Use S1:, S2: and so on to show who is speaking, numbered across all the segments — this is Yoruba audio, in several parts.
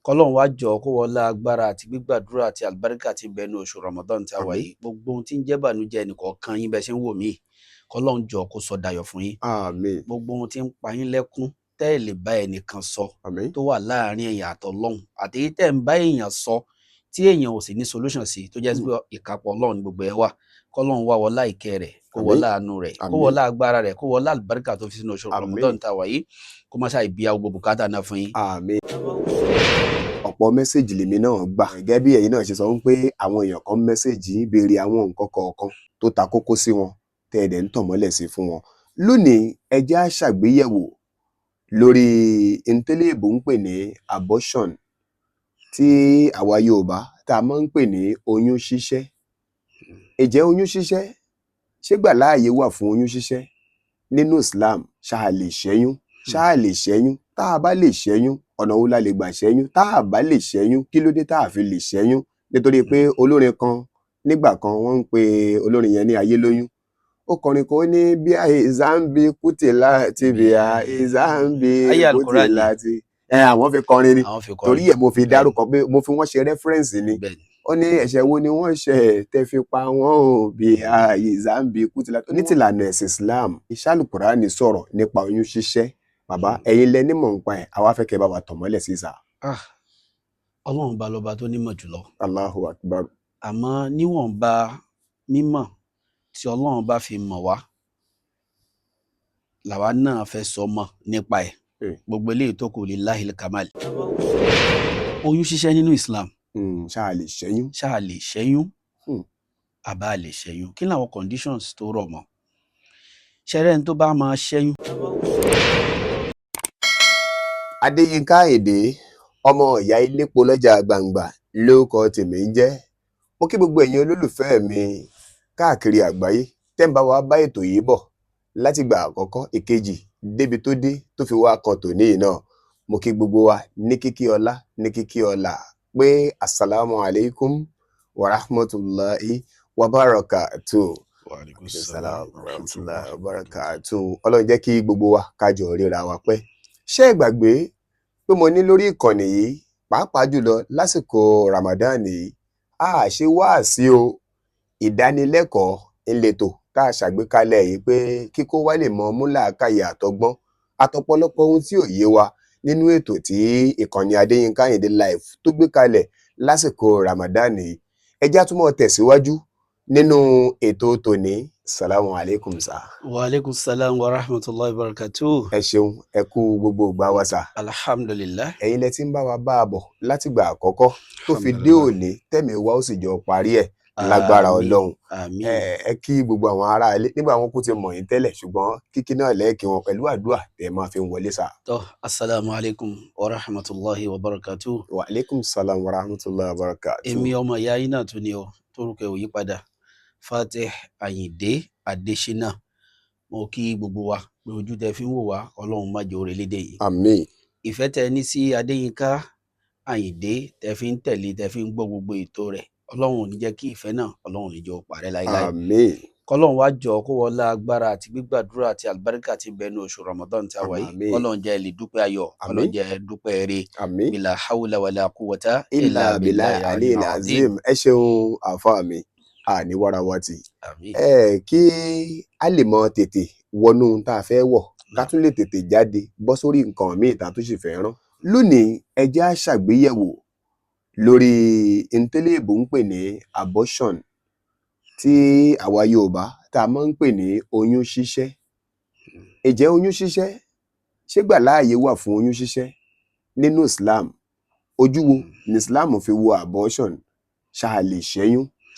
S1: kọ́lọ́run wá jọ kó wọlá agbára àti gbígbàdúrà àti àlùbáríkà tí ń bẹ ní oṣù Ramadan tí a wà yìí gbogbo ohun tí ń jẹ́ bànújẹ́ ẹnìkọ̀ọ̀kan yín bẹ́ẹ̀ ṣe ń wò mí kọ́lọ́run jọ kó sọ dayọ̀ fún yín
S2: àmín
S1: gbogbo ohun tí ń pa yín lẹ́kún tẹ́ ẹ̀ lè bá ẹnìkan sọ
S2: àmín
S1: tó wà láàrin èèyàn àtọlọ́run àti èyí tẹ́ ń bá èèyàn sọ tí èèyàn ò sì ní solution sí tó jẹ́ pé ìkápọ̀ Ọlọ́run ní gbogbo ẹ̀ wà kọ́lọ́run wá wọlá ìkẹ́ rẹ̀ kó wọlá àánú rẹ̀ kó wọlá agbára rẹ̀ kó wọlá àlùbáríkà tó fi sínú oṣù Ramadan tá a wà yìí kó má ṣàì bí gbogbo bùkátà náà fún yín.
S2: àmín. ọ̀pọ̀ mẹ́sẹ̀gì lèmi náà gbà gẹ́gẹ́ bí ẹ̀yin náà ṣe sọ pé àwọn èèyàn kan mẹ́sẹ̀gì ń béèrè àwọn nǹkan kọ̀ọ̀kan tó ta kókó sí wọn tẹ́ ẹ̀ dẹ̀ ń tàn mọ́lẹ̀ sí fún wọn. lónìí ẹ jẹ́ á ṣàgbéyẹ̀wò lórí ntẹ́lẹ̀bù ń pè ní abortion tí àwa Yorùbá tá a máa ń pè ní oyún ṣíṣẹ́. ǹjẹ́ oyún ṣíṣẹ́ ṣé gbà láàyè wà fún oyún ṣíṣẹ́ nínú Islam? ṣáà lè ṣẹ́yún tá a bá lè ṣẹ́yún ọ̀nà wo la lè gbà ṣẹ́yún tá a bá lè ṣẹ́yún kí ló dé tá a fi lè ṣẹ́yún? nítorí pé olórin kan nígbà kan wọ́n ń pe olórin yẹn ní Ayélóyún ó kọrin kan ó ní bí àìsàǹbì kùtìlá ti bí àìsàǹbì kùtìlá ti àwọn fi kọrin ni torí ẹ̀ mo fi dárúkọ pé mo fi wọ́n ṣe rẹ́fẹ́rẹ́nsì ni ó ní ẹ̀ṣẹ̀ wo ni wọ́n ṣẹ̀ tẹ́ fi pa wọ́n ò bí àìsàǹbì kùtìlá ní tìlànà ẹ̀sìn Islam Al-Qur'ani sọ̀rọ̀ nípa oyún ṣíṣẹ́. Bàbá ẹ̀yin lẹ nímọ̀ nípa ẹ̀ àwa fẹ́ kẹ́ bá wa tàn mọ́lẹ̀ sí sà.
S1: Ọlọ́run bá lọ́ba tó nímọ̀ jùlọ.
S2: Allahu Akbar.
S1: àmọ́ níwọ̀nba mímọ̀ tí Ọlọ́run bá fi mọ̀ wá làwa náà fẹ́ sọ mọ̀ nípa ẹ̀ gbogbo eléyìí tó kù lillahil kamal. oyún ṣíṣẹ́ nínú Islam.
S2: ṣáà lè ṣẹ́yún.
S1: ṣáà lè ṣẹ́yún àbá lè ṣẹ́yún kí làwọn conditions tó rọ̀ mọ́ ṣẹ́rẹ́ ní tó bá máa ṣẹ́yún.
S2: Adéyínká Àyìndé ọmọ ìyá ilépo lọ́jà gbangba lórúkọ tèmi ń jẹ́. Mo kí gbogbo ẹ̀yin olólùfẹ́ mi káàkiri àgbáyé tẹ́ ń bá wa bá ètò yìí bọ̀ láti gbà àkọ́kọ́ ìkejì débi tó dé tó fi wá kan tòní yìí náà. Mo kí gbogbo wa ní kíkí ọlá pé assalamu alaikum wa rahmatullahi wa barakatuh.
S1: Wa alaikum salam wa rahmatullahi wa
S2: barakatuh. Ọlọ́run jẹ́ kí gbogbo wa kájọ ríra wa pẹ́. Ṣé ẹ gbàgbé pé mo ní lórí ìkànnì yìí pàápàá jùlọ lásìkò Ramadan yìí a ṣe wáàsí o ìdánilẹ́kọ̀ọ́ ìletò tá a ṣàgbékalẹ̀ yìí pé kíkó wá lè mọ múlàákàyè àtọgbọ́n àtọ̀pọ̀lọpọ̀ ohun tí ò yé wa nínú ètò tí ìkànnì Adéyínká Àyìndé live tó gbé kalẹ̀ lásìkò Ramadan yìí. ẹ já túmọ̀ tẹ̀síwájú nínú ètò tòní. Salamu alaikum sa.
S1: Wa alaikum salam wa rahmatullahi wa barakatuh.
S2: Ẹ ṣeun ẹ kú gbogbo ìgbà wa sà.
S1: Alhamdulillah.
S2: Ẹ̀yin lẹ ti ń bá wa bá a bọ̀ láti gbà àkọ́kọ́ tó fi dé òní tẹ̀mí wa ó sì jọ parí ẹ̀ lágbára Ọlọ́run. Ẹ kí gbogbo àwọn ará ilé nígbà wọn kú ti mọ̀ yín tẹ́lẹ̀ ṣùgbọ́n kíkí náà lẹ́ẹ̀kí wọn pẹ̀lú àdúrà tẹ̀ máa fi wọlé sà.
S1: Tọ́ assalamu alaikum wa rahmatullahi wa barakatuh.
S2: Wa alaikum salam wa rahmatullahi wa barakatuh.
S1: Èmi ọmọ ìyá yín náà tún ni o torúkọ ò yí padà Fatih Àyìndé Adéṣínà. Mo kí gbogbo wa pé ojú tẹ fi ń wò wá Ọlọ́run má jẹ́ ó relédè yìí.
S2: Àmín.
S1: Ìfẹ́ tẹ ní sí Adéyínká Àyìndé tẹ fi ń tẹ̀lé tẹ fi ń gbọ́ gbogbo ètò rẹ̀ Ọlọ́run ò ní jẹ́ kí ìfẹ́ náà Ọlọ́run ò ní jẹ́ ó parẹ́ láíláí.
S2: Àmín.
S1: Kọ́lọ́run wá jọ kó wọlá agbára àti gbígbàdúrà àti àlùbáríkà tí ń bẹ ní oṣù Ramadan tí a wà yìí Ọlọ́run jẹ́ lè dúpẹ́ ayọ̀ Ọlọ́run jẹ́ dúpẹ́ eré bila hawla wala quwwata
S2: illa billahi aliyil azim. Ẹ ṣeun àfáà mi àní wárawátì. Kí a lè mọ tètè wọnú tá a fẹ́ wọ̀ ká tún lè tètè jáde bọ́ sórí nǹkan míì tá a tún sì fẹ́ rán. Lónìí ẹ jẹ́ á ṣàgbéyẹ̀wò lórí ntẹ́lẹ̀bù ń pè ní abortion tí àwa Yorùbá tá a máa ń pè ní oyún ṣíṣẹ́. Ǹjẹ́ oyún ṣíṣẹ́ ṣé gbà láàyè wà fún oyún ṣíṣẹ́ nínú Islam? Ojú wo ni Islam fi wo abortion?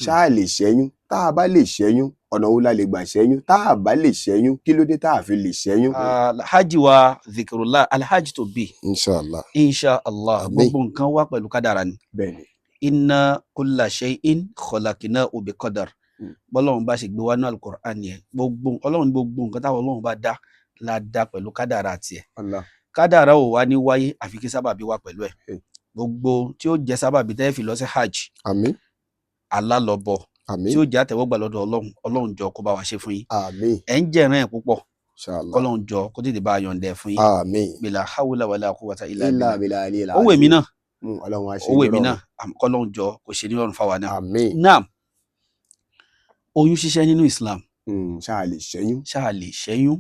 S2: ṣáà lè ṣẹ́yún tá a bá lè ṣẹ́yún ọ̀nà wo la lè gbà ṣẹ́yún tá a bá lè ṣẹ́yún kí ló dé tá a fi lè ṣẹ́yún.
S1: Alhaji wa zikrullah alhaji to be.
S2: Inshallah.
S1: Gbogbo nǹkan wá pẹ̀lú kádàrà ni.
S2: Bẹ́ẹ̀ni.
S1: Inna kulla shay'in khalaqnahu bi qadar. Bọ́lọ́run bá ṣe gbé wá ní Al-Qur'an yẹn gbogbo nǹkan táwọn Ọlọ́run bá dá la dá pẹ̀lú kádàrà tiẹ̀. Kádàrà ò wá ní wáyé àfi kí sábàbí wá pẹ̀lú ẹ̀. Gbogbo tí ó jẹ́ sábàbí tẹ́ fi lọ sí hajj.
S2: Àmín.
S1: Alálọ́bọ̀ tí ó jẹ́ àtẹ̀wọ́gbà lọ́dọ̀ Ọlọ́run jọ kó bá wa ṣe fún yín.
S2: Àmín.
S1: Ẹ̀ ń jẹ̀rán ẹ̀ púpọ̀
S2: Inshallah.
S1: Ọlọ́run jọ kó tètè bá a yọ̀ǹdẹ̀ fún yín.
S2: Àmín.
S1: Bila hawla wala quwwata illa
S2: billahi.
S1: ó wèmí náà
S2: Ọlọ́run á ṣe
S1: owó èmi
S2: nírọ̀rùn.
S1: náà kọ́lọ́run jọ kò ṣe nírọ̀rùn fáwa náà.
S2: Àmín.
S1: Náà oyún ṣíṣẹ́ nínú Islam
S2: Ṣáà lè ṣẹ́yún.
S1: ṣáà lè ṣẹ́yún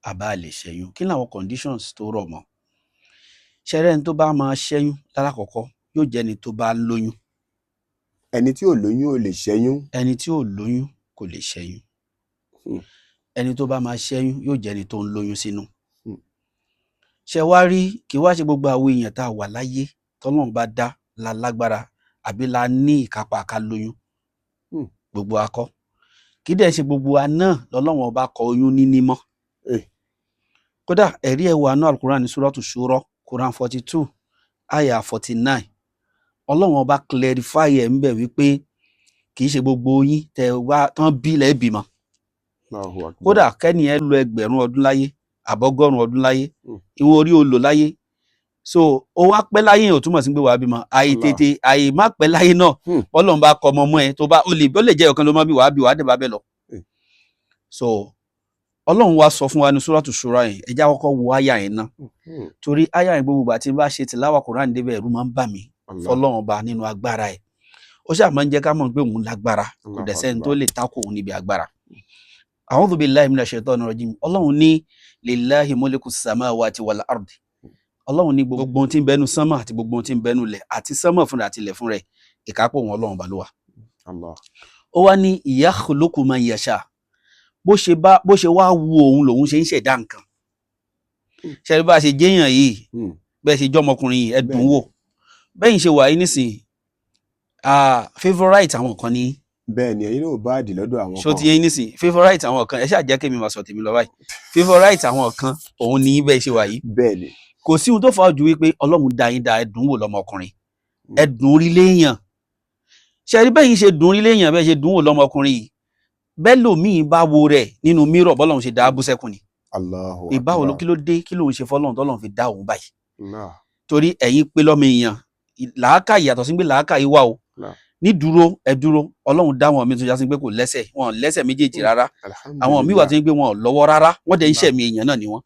S1: àbá lè ṣẹ́yún, kí làwọn conditions tó rọ̀ mọ́? Ṣẹ́rẹ́ ní tó bá máa ṣẹ́yún lálákọ̀ọ́kọ́ yóò jẹ́ ẹni tó bá lóyún.
S2: Ẹni tí ò lóyún ò lè ṣẹ́yún.
S1: Ẹni tí ò lóyún kò lè ṣẹ́yún. Ẹni tó bá máa ṣẹ́yún yóò jẹ́ ẹni tó ń lóyún sínú. Ṣé wá rí, kí wá ṣe gbogbo àwọn èèyàn tá a wà láyé tọ́lọ́run bá dá la lágbára àbí la ní ìkápá ká lóyún. Gbogbo akọ kí dẹ̀ ṣe gbogbo wa náà lọ́lọ́run ọba kọ oyún níní mọ́. Kódà ẹ̀rí ẹ̀ wà nínú Al-Qur'an ní Suratu Shura Quran 42 ayah 49 ọlọ́run ọba clarify ẹ̀ ń bẹ̀ wípé kì í ṣe gbogbo yín tẹ wá tán bí lẹ́ bímọ. Kódà kẹ́ni ẹ lo 1000 ọdún láyé àbọ́gọ́rùn ọdún láyé ìwọ̀n orí o lò láyé, so ó wá pẹ́ láyé ò túmọ̀ sí pé wàá bímọ. Àìtètè àì má pẹ́ láyé náà ọlọ́run bá kọ ọmọ mọ́ ẹ tó bá ó lè jẹ́ ọ̀kan ló má bí wàá dẹ̀ bá bẹ́ẹ̀ lọ. So ọlọ́run wá sọ fún wa ní Suratu Shura yẹn, ẹ já kọ́kọ́ wo àyà yẹn náà torí àyà yẹn gbogbo ìgbà tí n bá ṣe tìláwà Kùránì débẹ̀ ẹ̀rù máa ń bà mí fọlọ́run ọba nínú agbára ẹ̀. Ó ṣáà máa ń jẹ́ ká mọ̀ pé òun lágbára kò dẹ̀ sẹ́ni tó lè takò òun níbi agbára. A'udhu billahi minash shaitani rajim. Ọlọ́run ní lillahi mulku samawati wal ardi. Ọlọ́run ní gbogbo ohun tí ń bẹnu sánmà àti gbogbo ohun tí ń bẹnu ilẹ̀ àti sánmà fúnra àti ilẹ̀ fún rẹ̀ ìkápò wọn ọlọ́run bá ló wà. Ó wá ní yakhluqu man yasha. Bó ṣe wá wu òun lòun ṣe ń ṣẹ̀dá nǹkan. Ṣé bá ṣe jẹ́yàn yìí bẹ́ẹ̀ ṣe jọ́mọkùnrin yìí ẹ̀dùn wò bẹ́yìn ṣe wà yìí nísìn favourite àwọn kan ní.
S2: Bẹ́ẹ̀ ni ẹ̀yin náà bá àdì lọ́dọ̀ àwọn kan.
S1: Ṣó ti yẹn nísìn favourite àwọn kan ẹ ṣáà jẹ́ kémi máa sọ tèmi lọ báyìí favourite àwọn kan òun ní bẹ́ẹ̀ ṣe wà yìí.
S2: Bẹ́ẹ̀ ni.
S1: Kò sí ohun tó fà á ju wípé ọlọ́run dá yín dá ẹ̀dùn wò lọ́mọkùnrin ẹ̀dùn orí léèyàn. Ṣé rí bẹ́yìn ṣe dùn orí léèyàn bẹ́ẹ̀ ṣe dùn wò lọ́mọkùnrin yìí bẹ́ẹ̀ lòmíì bá wo rẹ̀ nínú mírọ̀ bọ́lọ́run ṣe dá a bú sẹ́kùn ni. Ìbáwo kí ló dé kí lòun ṣe fọ́lọ́run tọ́lọ́run fi dá òun báyìí. Torí ẹ̀yin pé lọ́mọ èèyàn làákàyè yàtọ̀ sí pé làákàyè wà o ní dúró ẹ dúró ọlọ́run dá wọn mi tó jásí pé kò lẹ́sẹ̀ wọn lẹ́sẹ̀ méjèèjì rárá àwọn míì wà tó ń gbé wọn lọ́wọ́ rárá wọ́n dẹ̀ ń ṣẹ̀mí èèyàn náà ni wọ́n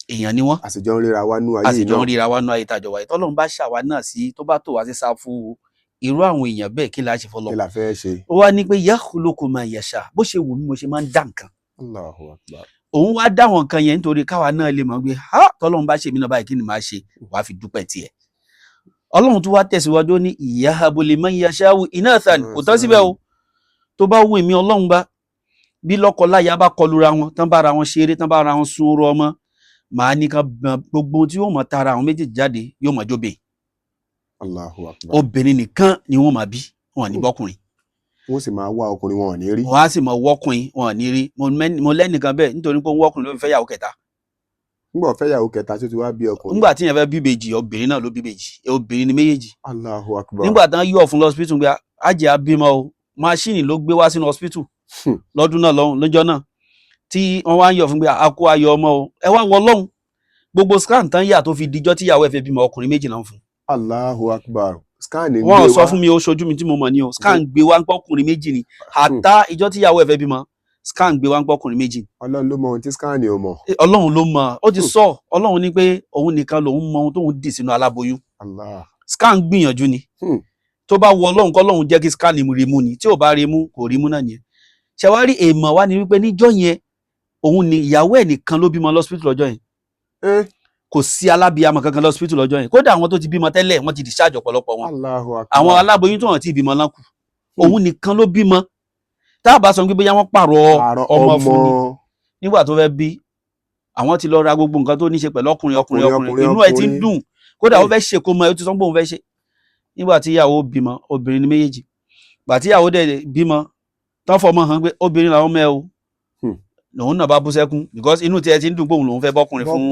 S1: èèyàn ni wọ́n
S2: àsìjọ ń ríra wá nú ayé náà
S1: àsìjọ ń ríra wá nú ayé tàjọ wáyé tọ́lọ́run bá ṣàwa náà sí tó bá tó wá sí sáfù irú àwọn èèyàn bẹ́ẹ̀ kí la ṣe fọlọ́
S2: kí la fẹ́ ṣe.
S1: ó wá ní pé yakhluqu ma yasha bó ṣe wù mí mo ṣe máa ń dá nǹkan òun wá dá wọn nǹkan yẹn nítorí káwa náà lè mọ̀ pé tọ́lọ́run bá ṣe mí náà báyìí kí ni màá ṣe wàá fi dúpẹ́ tiẹ̀. Ọlọ́run tó wá tẹ̀síwájú ní yahabu liman yasha'u inathan kò tán síbẹ̀ o tó bá wù mí ọlọ́run bá bí lọ́kọláya bá kọlura wọn tán bára wọn ṣeré tán bára wọn sun oró ọmọ màá ní kan gbogbo tí yóò mọ̀ tara àwọn méjèèjì jáde yóò mọ̀ jóbe obìnrin nìkan ni wọ́n máa bí wọn ní bọ́kùnrin
S2: wọ́n sì máa wá ọkùnrin wọn ò ní rí
S1: wọ́n á sì máa wọ́kùnrin wọn ò ní rí mo lẹ́nìkan bẹ́ẹ̀ nítorí pé wọ́kùnrin ló fi fẹ́ yàwó kẹta
S2: nígbà fẹ́ yàwó kẹta tó ti wá bí ọkùnrin
S1: nígbà tí yẹn fẹ́ bí ìbejì obìnrin náà ló bí ìbejì obìnrin ni méjèèjì
S2: Allahu Akbar
S1: nígbà tán yọ̀ fún lọ́sípítù pé ajẹ́ abímọ o máṣíìnì ló gbé wá sínú hospital lọ́dún náà lọ́jọ́ náà tí wọ́n wá ń yọ̀ fún pé a kó ayọ̀ ọmọ o ẹ wá wọ lọ́hùn gbogbo scan tán yà tó fi dijọ́ tíyàwó ẹ̀ fẹ́ bímọ ọkùnrin méjì náà fún.
S2: Allahu Akbar scan gbé
S1: wá wọ́n sọ fún mi ó ṣojú mi tí mo mọ̀ ní o scan gbé wá ń pọ́ ọkùnrin méjì ni àtá ìjọ́ tíyàwó ẹ̀ fẹ́ bímọ scan gbé wá ń pọ́ ọkùnrin méjì.
S2: Ọlọ́run ló mọ ohun tí scan ò mọ̀.
S1: Ọlọ́run ló mọ̀ ó ti sọ Ọlọ́run ní pé òun nìkan lòun mọ ohun tóun dì sínú aláboyún. Scan gbìyànjú ni tó bá wọ Ọlọ́run kọ́ Ọlọ́run jẹ́ kí scan rí mú ni tí ò bá rí mú kò rí mú náà nìyẹn. ṣàwárí èèmọ̀ wá ni wípé níjọ́ yẹn òun ni ìyàwó ẹ̀ nìkan ló bímọ lọ́sípítù lọ́jọ́ yẹn kò sí alábìyamọ kankan lọ́sípítù lọ́jọ́ yẹn kódà àwọn tó ti bímọ tẹ́lẹ̀ wọ́n ti discharge ọ̀pọ̀lọpọ̀ wọn àwọn aláboyún tó hàn tí bímọ lánkù òun nìkan ló bímọ tá a bá sọ pé bóyá wọ́n pààrọ̀ ọmọ fún ni nígbà tó fẹ́ bí àwọn ti lọ ra gbogbo nǹkan tó ní ṣe pẹ̀lú ọkùnrin inú ẹ̀ ti ń dùn kódà ó fẹ́ ṣe kó mọ ẹ ó ti sọ pé òun fẹ́ ṣe nígbà tí ìyàwó bímọ obìnrin ni méjèèjì gbà tí ìyàwó dẹ̀ bímọ tán fọmọ hàn pé obìnrin làwọn mẹ́ o lòun náà bá bú sẹ́kún because inú tiẹ̀ ti ń dùn pé òun lòun fẹ́ bọ́kùnrin fún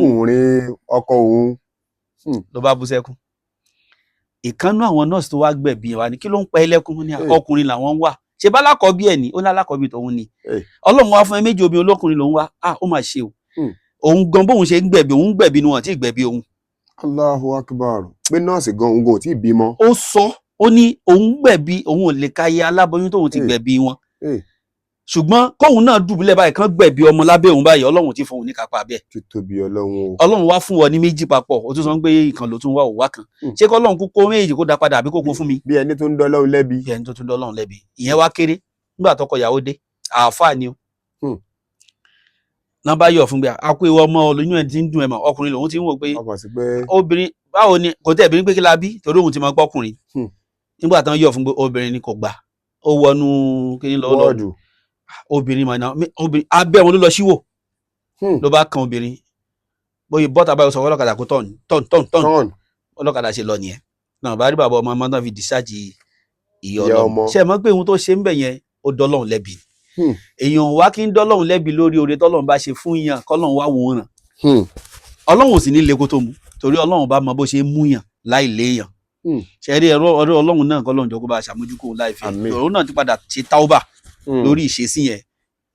S2: ọkọ òun
S1: ló bá bú sẹ́kún. ìkànnú àwọn nọ́ọ̀sì tó wá gbẹ̀bí wa ni kí ló ń pa ẹlẹ́kùn ní ọkùnrin làwọn ń wà ṣe bá lákọ̀ọ́bí ẹ̀ ní ó ní alákọ̀ọ́bí tòun ni ọlọ́run wá fún ẹ méjì obìnrin olókùnrin lòun wá ó mà ṣe o òun gan bóun ṣe ń gbẹ̀bí òun gbẹ̀bí ni wọn tí ì gbẹ̀bí òun.
S2: Allahu Akbar pé nọ́ọ̀sì gan òun kò tí ì bímọ.
S1: ó sọ ó ní òun gbẹ̀bí òun ò lè ka iye aláboyún tóun ti gbẹ̀bí wọn ṣùgbọ́n kóun náà dùbúlẹ̀ báyìí kan gbẹ̀bí ọmọ lábẹ́ òun báyìí ọlọ́run ti fún òun ní kápá bẹ́ẹ̀.
S2: títóbi ọlọ́run o.
S1: ọlọ́run wá fún ọ ní méjì papọ̀ ó tún sọ pé ìkan ló tún wá òwá kan ṣé kọ́lọ́run kó méjì kó dá padà àbí kó kó fún mi.
S2: bí ẹni tó ń dọ́lọ́run lẹ́bi.
S1: bí ẹni tó tún dọ́lọ́run lẹ́bi ìyẹn wá kéré nígbà tọkọ ìyàwó dé àáfàá ni o. náà bá yọ̀ fún gbé akó ewu ọmọ olóyún ẹ̀ ti ń dùn ẹ̀ mọ̀ ọkùnrin lòun ti ń wò pé obìnrin báwo ni kò tẹ̀ obìnrin pé kí la bí torí òun ti máa gbọ́kùnrin nígbà tán yọ̀ fún pé obìnrin ni kò gbà ó wọnú kíní lọ́wọ́ obìnrin mọ̀ náà obìnrin abẹ́ wọn ló lọ síwò ló bá kan obìnrin bóyá bọ́tà báyọ̀ sọ ọlọ́kadà kó tọ́n ọlọ́kadà ṣe lọ nìyẹn náà bá rí bàbá ọmọ náà fi dìsáàjì ìyá ọlọ́mọ ṣe mọ̀ pé ohun tó ṣe ń bẹ̀ yẹn ó dọ́lọ́run lẹ́bi èèyàn wá kí ń dọ́lọ́run lẹ́bi lórí oore tọ́lọ́run bá ṣe fún yàn kọ́lọ́run wá wò ràn ọlọ́run ò sì ní le kó tó mu torí ọlọ́run bá mọ bó ṣe mú yàn láì léèyàn ṣẹ́rí ẹ̀rọ ọlọ́run náà kọ́lọ́run jọ kó bá ṣàmójúkò láì fi òun náà ti padà ṣe táúbà lórí ìṣesí yẹn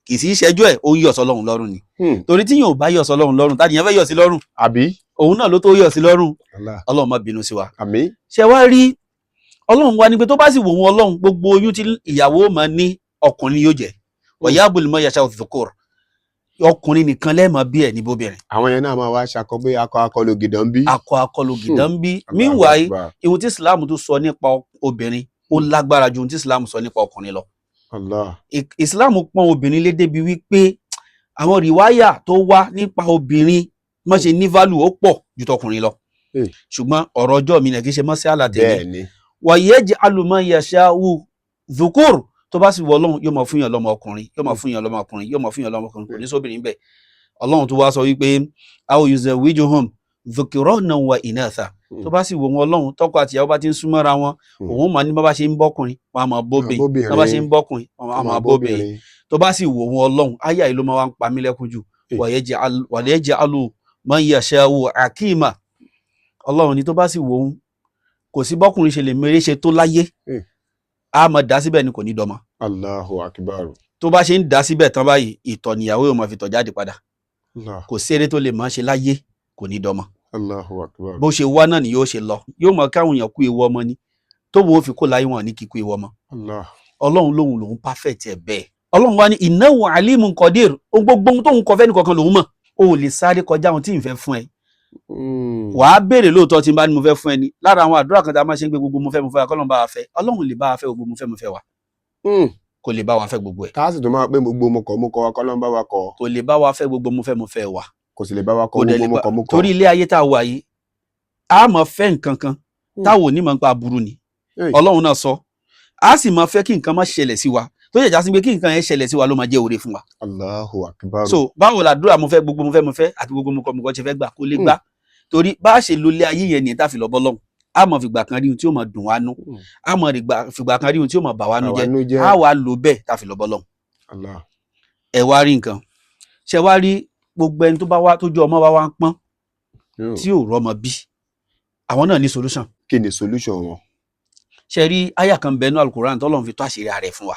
S1: kì í sí ìṣẹ́jú ẹ̀ ó ń yọ̀ sọ́lọ́run lọ́rùn ni torí tí yóò bá yọ̀ sọ́lọ́run lọ́rùn tá nìyẹn fẹ́ yọ̀ sí lọ́rùn
S2: àbí
S1: òun náà ló tó yọ̀ sí lọ́rùn ọlọ́run má bínú sí wa ṣe wá rí ọlọ́run wa ni pé tó bá sì wò wọn ọlọ́run gbogbo oyún tí ìyàwó máa ní ọkùnrin yóò jẹ́ ọ̀yá abúlùmọ́ yàṣà òfìfòkòrò ọkùnrin nìkan lẹ́ẹ̀mọ́ bí ẹ̀ níbo bẹ̀rẹ̀.
S2: àwọn yẹn náà máa wá ṣakọ pé akọ lògìdàn ń bí.
S1: akọ lògìdàn ń bí meanwhile ihun tí Islam tó sọ nípa obìnrin ó lágbára ju ohun tí Islam sọ nípa ọkùnrin lọ. Islam pọ́n obìnrin lé débi wípé àwọn rìwáyà tó wá nípa obìnrin má ṣe ní value ó pọ̀ ju tọkùnrin lọ ṣùgbọ́n ọ̀rọ̀ ọjọ́ mi nà kí ṣe mọ́ sí àlàtẹ̀lẹ̀ wàyẹ́jì alùmọ́ yàṣà wù dhukur tó bá sì wọ ọlọ́run yóò máa fún yàn lọ́mọ ọkùnrin yóò máa fún yàn lọ́mọ ọkùnrin yóò máa fún yàn lọ́mọ ọkùnrin kò ní sóbìnrin bẹ́ẹ̀ ọlọ́run tó wá sọ wípé aw yuzawwijuhum dhukuranan wa inatha tó bá sì wọ wọn ọlọ́run tọkọ àti ìyàwó bá ti ń súnmọ́ra wọn òun máa ní bá bá ṣe ń bọ́kùnrin wọn á máa bóbìnrin bá bá ṣe ń bọ́kùnrin wọn á máa bóbìnrin tó bá sì wọ wọn ọlọ́run áyà yìí ló máa wá ń pa mí lẹ́kún jù wa yaj'alu man yasha'u akima ọlọ́run ni tó bá sì wọ òun kò sí bọ́kùnrin ṣe lè mèrè ṣe tó láyé a máa dá síbẹ̀ ni kò ní dọ́mọ.
S2: Allahu akbar.
S1: tó bá ṣe ń dá síbẹ̀ tán báyìí ìtọ̀ níyàwó yóò máa fi tọ̀ jáde padà. kò sí eré tó lè máa ṣe láyé kò ní dọ́mọ.
S2: Allahu akbar.
S1: bó ṣe wá náà ni yóò ṣe lọ yóò máa káwọn èèyàn kú ewu ọmọ ni tó wo fi kó láyé wọn ní kíkú ewu ọmọ. ọlọ́run lòun perfect ẹ̀ bẹ́ẹ̀. ọlọ́run wá ní innahu alimun qadir gbogbo ohun tóun kọ fẹ́ nìkankan lòun mọ̀ o ò lè sáré kọjá ohun tí ì fẹ́ fún ẹ. wàá béèrè lóòótọ́ tí n bá ní mo fẹ́ fún ẹ ní lára àwọn àdúrà kan tá a máa ṣe ń gbé gbogbo mo fẹ́ Ọlọ́run bá wa fẹ́ Ọlọ́run lè bá wa fẹ́ gbogbo mo fẹ́ wa kò lè bá wa fẹ́ gbogbo ẹ̀.
S2: ká sì tó máa pé gbogbo mo kọ wa k'Ọlọ́run bá wa kọ.
S1: kò lè bá wa fẹ́ gbogbo mo fẹ́ wa.
S2: kò sì lè bá wa kọ gbogbo mo kọ.
S1: torí ilé ayé tá a wà yìí a máa fẹ́ nǹkan kan táwọn onímọ̀ nípa aburú ni Ọlọ́run náà sọ a sì máa fẹ́ kí nǹkan má ṣẹlẹ̀ sí wa tó yẹ jásí pé kí nǹkan yẹn ṣẹlẹ̀ sí wa ló máa jẹ́ oore fún wa.
S2: Allahu akbar.
S1: so báwo làdúrà mo fẹ́ gbogbo mo fẹ́ àti gbogbo mo kọ ṣe fẹ́ gbà kó lè gbà torí bá a ṣe lo ilé ayé yẹn ní tá a fi lọ bọ́ lọ́hùn a mọ̀ fìgbà kan rí ohun tí ó mọ̀ dùn wá nú a mọ̀ fìgbà kan rí ohun tí ó mọ̀ bà wá nú jẹ́ a wà lò bẹ́ẹ̀ tá a fi lọ bọ́ lọ́hùn. ẹ wá rí nǹkan ṣe wá rí gbogbo ẹni tó bá wá tójú ọmọ wá ń pọ́n tí ò rọ́mọ bí àwọn náà ní solution.
S2: kí ni solution wọn.
S1: ṣe rí àyà kan bẹ́ẹ̀ nú Al-Qur'an tọ́lọ́run fi tó àṣírí ààrẹ fún wa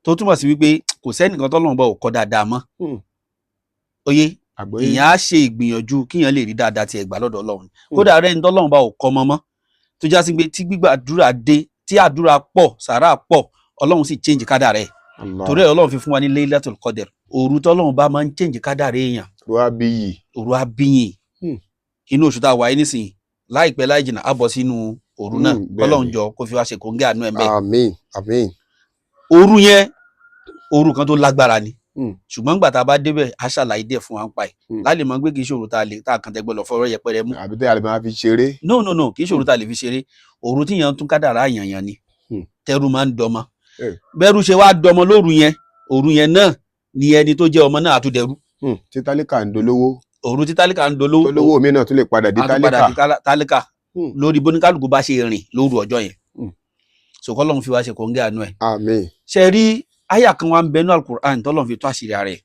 S1: tó túmọ̀ sí wípé kò sẹ́nìkan tọ́lọ́run bá ò kọ́ dáadáa mọ́ oyé èèyàn á ṣe ìgbìyànjú kíyàn lè rí dáadáa tí ẹ gbà lọ́dọ̀ Ọlọ́run kódà rẹ̀ ń tọ́lọ́run bá ò kọ́ mọ́ tó já sí pé tí gbígbàdúrà dé tí àdúrà pọ̀ sàrà pọ̀ Ọlọ́run sì change kádàrá ẹ̀ torí ẹ̀ Ọlọ́run fi fún wa ní Laylatul Qadr òru tọ́lọ́run bá máa ń change kádàrá èèyàn òru abíyìn inú oṣù tá a wà yìí nísìnyí láìpẹ́ láì jìnnà á bọ̀ sínú òru náà Ọlọ́run jọ kó fi wá ṣe kòńgẹ́ àánú ẹ̀ bẹ́ẹ̀.
S2: àmín àmín.
S1: òru yẹn òru kan tó lágbára ni ṣùgbọ́n gbà tá a bá débẹ̀ a ṣàlàyé díẹ̀ fún wa ń pa ẹ̀ láti mọ̀ pé kì í ṣòro tá a kàn tẹ́gbẹ́ lọ fọwọ́ yẹpẹrẹ mú.
S2: àbí tẹ́ a lè máa fi ṣeré.
S1: no kì í ṣòro tá a lè fi ṣeré òru tí yẹn tún kádàrá yànyàn ni tẹrù máa ń dọmọ bẹ́rù ṣe wá dọmọ lóru yẹn òru yẹn náà ni ẹni tó jẹ́ ọmọ náà àtúndẹrú.
S2: tí tálíkà ń dolówó.
S1: òru tí tálíkà ń dolówó.
S2: olówó mi náà tún lè padà di
S1: tálíkà lórí bóníkálùkù bá ṣe rìn lóru ọjọ́ yẹn sọkọlọ́run fi wá ṣe kòńgẹ́ àánú ẹ̀.
S2: àmín.
S1: ṣe rí àyà kan wá ń bẹnu Al-Qur'an tọ́lọ́run fi tó àṣírí rẹ̀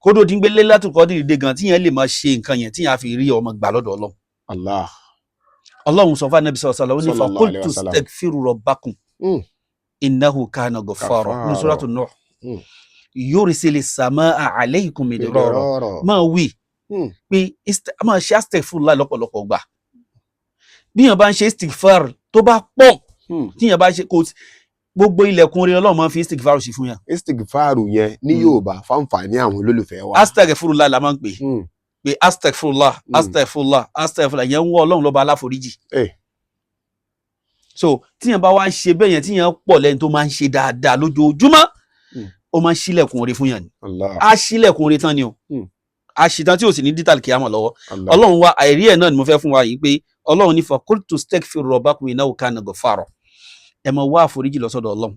S1: kódò tí ń gbé Laylatul Qadr dé gan tíyẹn lè máa ṣe nǹkan yẹn tíyẹn á fi rí ọmọ gbà lọ́dọ̀ Ọlọ́run. Ọlọ́run sọ fún Ànábì sallallahu alaihi wasallam faqultu astaghfiru rabbakum innahu kana ghaffara ní Suratu Nuh yursilis samaa alaykum midrara máa wí pé máa ṣe astaghfirullah lọ́pọ̀lọpọ̀ gbà bí yẹn bá ń ṣe istighfar tó bá pọ̀ tí yẹn bá ṣe kò gbogbo ilẹ̀kùn orí Ọlọ́run máa ń fi istighfar sí fún yàn.
S2: Istighfar yẹn ní Yorùbá fáǹfààní àwọn olólùfẹ́ wa.
S1: Astaghfirullah la máa ń pè pé astaghfirullah astaghfirullah astaghfirullah yẹn ń wọ Ọlọ́run lọ́ba aláforíjì. So tíyẹn bá wá ṣe bẹ́ẹ̀ yẹn tíyẹn pọ̀ lẹ́ni tó máa ń ṣe dáadáa lójoojúmọ́ ó máa ń ṣílẹ̀kùn orí fún yàn ni. A ṣílẹ̀kùn orí tán ni o. A ṣì tán tí ò sì ní dítàlì kìámọ̀ lọ́wọ́. Ọlọ́run wa àìrí ẹ̀ náà ni mo fẹ́ fún wa yìí pé Ọlọ́run ní faqultu astaghfiru rabbakum innahu kana ghaffara. Ẹ máa wá àforíjì lọ́sọ̀dọ̀ Ọlọ́run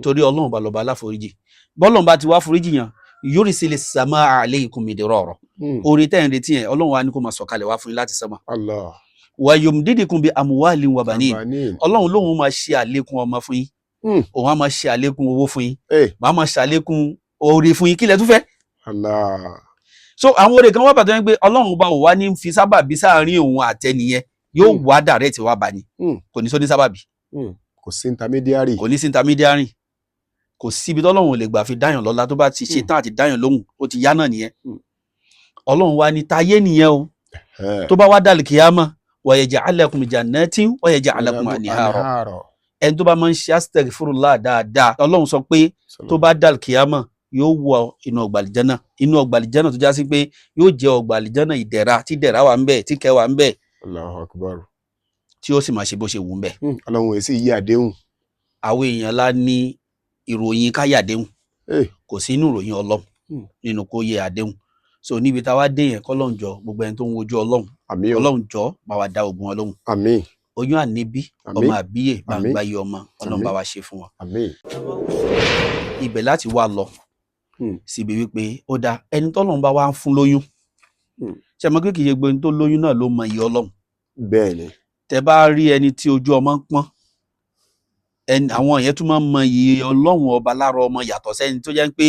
S1: torí Ọlọ́run bá lọ́ba aláforíjì. Bọ́lọ́run bá ti wá àforíjì yàn yursil samaa alaykum midrara. Orí tẹ́ ń retí yẹn Ọlọ́run wa ní kó máa sọ̀kalẹ̀ wá fún yín láti sánmà. Wa yumdidukum bi amwalin wa banin. Ọlọ́run lóhun máa ṣe àlékún ọmọ fún yín. Òun á máa ṣe àlékún owó fún yín. Máa ṣe àlékún oore fún yín kí lẹ tún fẹ́. So àwọn oore kan wá bàtọ́ yẹn pé Ọlọ́run bá wà ní fi sábàbí sáàárín òun àtẹnìyẹn yóò wá direct wá bá ní. Kò ní sọ ní sábàbí.
S2: Kò sí intermediary.
S1: Kò ní sí intermediary. Kò síbi tọ́lọ́run ò lè gbà fi dáyàn lọ́lá tó bá ti ṣe tán àti dáyàn lóhùn ó ti yá náà nìyẹn. Ọlọ́run wá ní tayé nìyẹn o. Tó bá wá dàlù kíyámà wa yaj'al lakum jannatin wa yaj'al lakum anhara. Ẹni tó bá máa ń ṣe astaghfirullah dáadáa Ọlọ́run sọ pé tó bá dàlù kíyámà yóò wọ inú ọgbà àlìjánà. Inú ọgbà àlìjánà tó já sí pé yóò jẹ ọgbà àlìjánà ìdẹ̀ra tí dẹ̀ra wà ń bẹ tí kẹ́ wà ń bẹ.
S2: Allahu Akbar.
S1: Tí ó sì máa ṣe bó ṣe wù ń bẹ.
S2: Ọlọ́run èsì yí àdéhùn.
S1: Àwọn èèyàn lá ní ìròyìn káyàdéhùn. Kò sí inú ìròyìn Ọlọ́run nínú kó yẹ àdéhùn. So níbi táwa dé yẹn kọ́lọ́run jọ gbogbo ẹni tó ń wojú Ọlọ́run. Ọlọ́run jọ bá wa dá ogun Ọlọ́run.
S2: Àmín.
S1: Oyún àníbí ọmọ àbíyè bá ń gbáyé ọmọ Ọlọ́run bá wa ṣe fún wa.
S2: Àmín.
S1: Ibẹ̀ láti wá lọ síbi wípé ó dá ẹni tọ́lọ́run bá wá ń fún lóyún. Ṣé mọ̀ pé kì í ṣe gbogbo ẹni tó lóyún náà ló mọ iye Ọlọ́run.
S2: Bẹ́ẹ̀ni.
S1: Tẹ bá rí ẹni tí ojú ọmọ ń pọ́n àwọn yẹn tún máa ń mọ iye Ọlọ́run ọba lára ọmọ yàtọ̀ sẹ́ni tó jẹ́ pé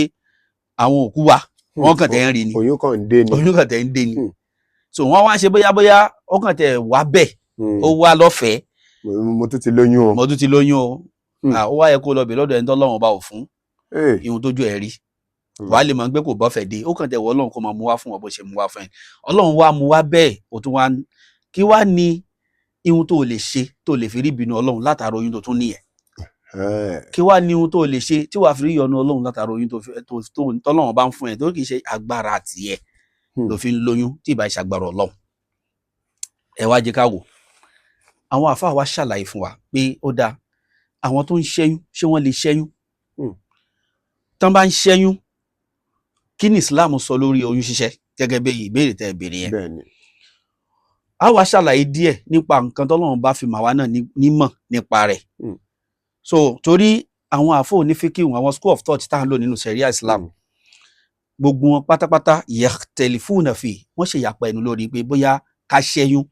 S1: àwọn òkú wa wọ́n kàn tẹ̀ ń rí ni.
S2: Oyún kàn ń dé ni.
S1: Oyún kàn tẹ̀ ń dé ni. So wọ́n wá ṣe bóyá ó kàn tẹ̀ wá bẹ́ẹ̀ ó wá lọ́fẹ̀ẹ́.
S2: Mo tún ti lóyún o.
S1: Mo tún ti lóyún o. Ó wá yẹ kó lọ bẹ̀ lọ́dọ̀ ẹni tó Ọlọ́run ọba ò fún. Ihun tójú ẹ̀ rí. Wàá lè máa gbé kò bọ́fẹ̀ dé ó kàn tẹ̀ wọ́ Ọlọ́run kó máa mú wá fún ọ bó ṣe mú wá fún ẹ. Ọlọ́run wá mú wá bẹ́ẹ̀ ó tún wá kí wá ní ihun tó lè ṣe tó lè fi rí ìbínú Ọlọ́run látara oyún tó tún níyẹn. Kí wá ní ohun tó lè ṣe tí wàá fi rí ìyọ́nú Ọlọ́run látara oyún tọ́lọ́run bá ń fún ẹ tó kì í ṣe agbára tiẹ̀ ló fi ń lóyún tí ìbá ìṣàgbára Ọlọ́run. Ẹ wá jẹ́ ká wò àwọn àfáà wa ṣàlàyé fún wa pé ó dáa àwọn tó ń ṣẹ́yún ṣé wọ́n lè ṣẹ́yún tán bá ń ṣẹ́yún kí ni Islam sọ lórí oyún ṣíṣẹ́ gẹ́gẹ́ bí ìbéèrè tẹ́ béèrè yẹn. A wá ṣàlàyé díẹ̀ nípa nǹkan tọ́lọ́run bá fi màwa náà nímọ̀ nípa rẹ̀. So torí àwọn àfọ onífíkì àwọn school of thought tá à ń lò nínú Sharia Islam gbogbo wọn pátápátá yakhtalifuna fi wọ́n ṣe ìyapa ẹnu lórí pé bóyá ká ṣẹ́yún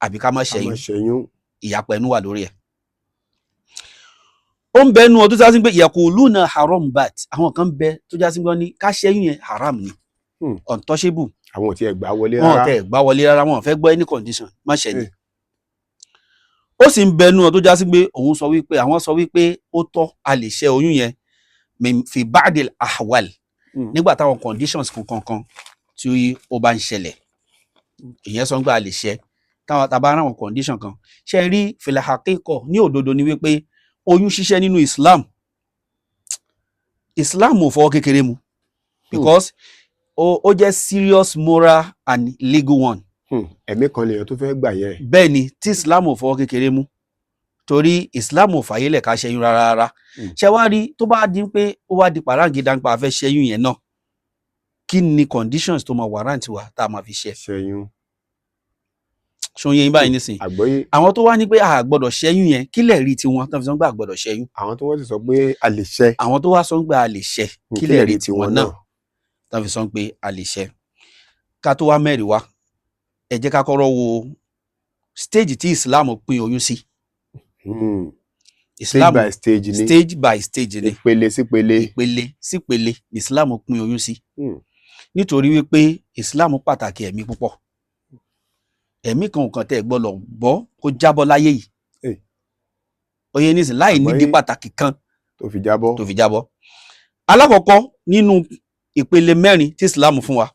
S1: àbí ká má ṣẹ́yún ìyapa ẹnu wà lórí ẹ̀. Ó ń bẹ nu ọdún sásí pé yaquluna haram bat àwọn kan bẹ tó já sí gbọ́n ní ká ṣẹ́yún yẹn haram ni untouchable.
S2: Àwọn ò tiẹ̀ gbà wọlé rárá.
S1: Wọn ò tiẹ̀ gbà wọlé rárá wọn ò fẹ́ gbọ́ any condition má ṣẹ́ ni. Ó sì ń bẹ nu ọdún já sí pé òun sọ wípé àwọn sọ wípé ó tọ́ a lè ṣẹ́ oyún yẹn fi ba'dil ahwal nígbà táwọn conditions kankan tí ó bá ń ṣẹlẹ̀ ìyẹn sọ pé a lè ṣẹ́ táwọn tàbá ara àwọn condition kan ṣe rí fil haqiqa ní òdodo ni wípé oyún ṣíṣẹ́ nínú Islam ò fọwọ́ kékeré mu because ó jẹ́ serious moral and legal one.
S2: Ẹ̀mí kan lèèyàn tó fẹ́ gbà yẹn.
S1: Bẹ́ẹ̀ ni tí Islam ò fọwọ́ kékeré mu torí Islam ò fàyè lẹ̀ ká ṣẹ́yún rárá. Ṣé wá rí tó bá di pé ó wá di pàráǹgídá nípa afẹ́ ṣẹ́yún yẹn náà kí ni conditions tó máa warrant wa tá a máa fi
S2: ṣẹ́yún.
S1: Ṣòye yín báyìí nísìn.
S2: Àgbọ́yé.
S1: Àwọn tó wá ní pé a gbọ́dọ̀ ṣẹ́yún yẹn kí lẹ̀ rí tiwọn tó fi sọ pé a gbọ́dọ̀ ṣẹ́yún.
S2: Àwọn tó wá sì sọ pé a lè ṣẹ́.
S1: Àwọn tó wá sọ pé a lè ṣẹ́ kí lẹ̀ rí tiwọn náà tó fi sọ pé a lè ṣẹ́. Ká tó wá mẹ́rin wá ẹ jẹ́ ká kọ́rọ́ wo stage tí Islam pín oyún sí.
S2: Islam stage by stage ni.
S1: Stage by stage ni.
S2: Ìpele sípele.
S1: Ìpele sípele ni Islam pín oyún sí. Nítorí wípé Islam pàtàkì ẹ̀mí púpọ̀. Ẹ̀mí kan kan tẹ́ gbọ́dọ̀ bọ́ kó jábọ́ láyé yìí. Oyè nísìn láì nídìí pàtàkì kan
S2: tó fi jábọ́.
S1: Alákọ̀ọ́kọ́ nínú ìpele mẹ́rin tí Islam fún wa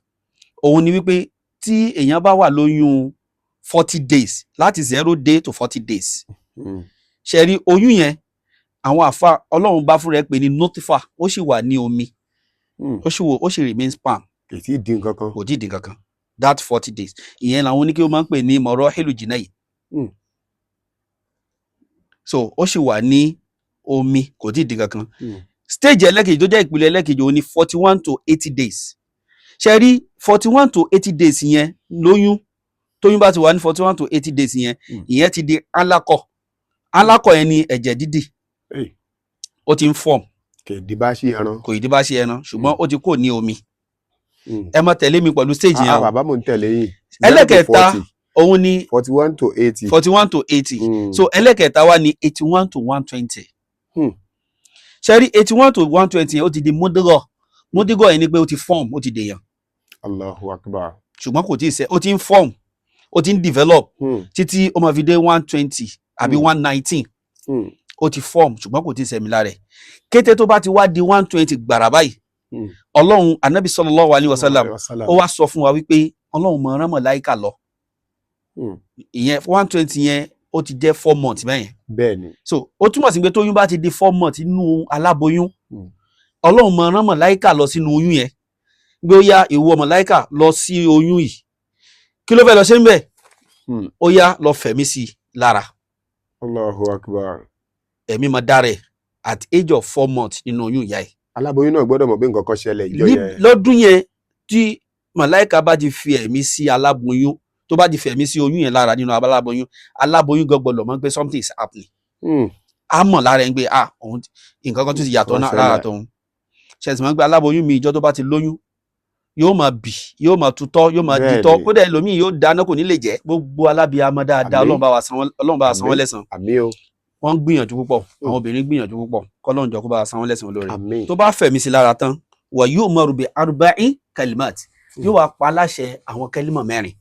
S1: òun ni wípé tí èèyàn bá wà lóyún 40 days láti 0 day to 40 days. Ṣe rí oyún yẹn àwọn àfa Ọlọ́run bá fún rẹ̀ pé ní notifa ó sì wà ní omi ó sì remain sperm
S2: kò tí ì di nǹkan kan.
S1: kò tí ì di nǹkan kan that 40 days ìyẹn làwọn oníkẹ́ ó máa ń pè ní mọ̀rọ̀ hélù jìnnà yìí so ó sì wà ní omi kò tí ì di nǹkan kan stage ẹlẹ́kejì tó jẹ́ ìpele ẹlẹ́kejì ó ní 41 to 80 days ṣe rí 41 to 80 days yẹn lóyún tóyún bá ti wà ní 41 to 80 days yẹn ìyẹn ti di alákọ̀ yẹn ni ẹ̀jẹ̀ dídì ó ti ń form
S2: kò ì di bá ṣe ẹran.
S1: kò ì di bá ṣe ẹran ṣùgbọ́n ó ti kò ní omi ẹ máa tẹ̀lé mi pẹ̀lú stage yẹn o.
S2: bàbá mò ń tẹ̀lé yìí.
S1: ẹlẹ́kẹta òun ni
S2: 41 to 80.
S1: 41 to 80 so ẹlẹ́kẹta wá ní 81 to 120 ṣe rí 81 to 120 yẹn ó ti di múdígọ̀ yẹn ni pé ó ti form ó ti dèèyàn.
S2: Allahu Akbar.
S1: ṣùgbọ́n kò tí ì ṣe ó ti ń form ó ti ń develop títí ó máa fi dé 120 àbí 119 ó ti form ṣùgbọ́n kò tí ì ṣẹ̀mí lára ẹ̀ kété tó bá ti wá di 120 gbàrà báyìí ọlọ́run anabi sallallahu alaihi wasallam ó wá sọ fún wa wípé ọlọ́run máa rán màláíkà lọ ìyẹn 120 yẹn ó ti jẹ́ 4 months bẹ́yẹn.
S2: bẹ́ẹ̀ni.
S1: so ó túmọ̀ sí pé tóyún bá ti di 4 months nínú aláboyún ọlọ́run máa rán màláíkà lọ sínú oyún yẹn gbé ó yá ìwọ màláíkà lọ sí oyún yìí kí ló fẹ́ lọ ṣe ń bẹ̀ ó yá lọ fẹ̀mí sí i lára.
S2: Allahu Akbar.
S1: ẹ̀mí máa dára ẹ̀ at age of 4 months nínú oyún ìyá ẹ̀.
S2: aláboyún náà gbọ́dọ̀ mọ̀ pé nǹkan kan ṣẹlẹ̀ ìjọ yẹn.
S1: lọ́dún yẹn tí màláíkà bá ti fi ẹ̀mí sí aláboyún tó bá ti fẹ̀mí sí oyún yẹn lára nínú aláboyún gbọ́dọ̀ mọ̀ pé something is happening. a mọ̀ lára ẹ̀ ń gbé òun nǹkan kan tó ti yàtọ̀ náà lára tóun ṣẹ̀sìn mọ́ pé aláboyún mi ìjọ tó bá ti lóyún yóò máa bì yóò máa tutọ́ yóò máa dìtọ́ kódà ẹlòmíì yóò dáná kò ní lè jẹ́ gbogbo alábìyamọ dáadáa Ọlọ́run bá wa san wọ́n lẹ́san.
S2: àmín o.
S1: wọ́n ń gbìyànjú púpọ̀ àwọn obìnrin gbìyànjú púpọ̀ kọ́lọ́run jọ kó bá wa san wọ́n lẹ́san olóore. tó bá fẹ̀mí sí lára tán wà yóò máa rúbi arba'in kalimat yóò wá pa láṣẹ àwọn kẹlímọ̀ mẹ́rin.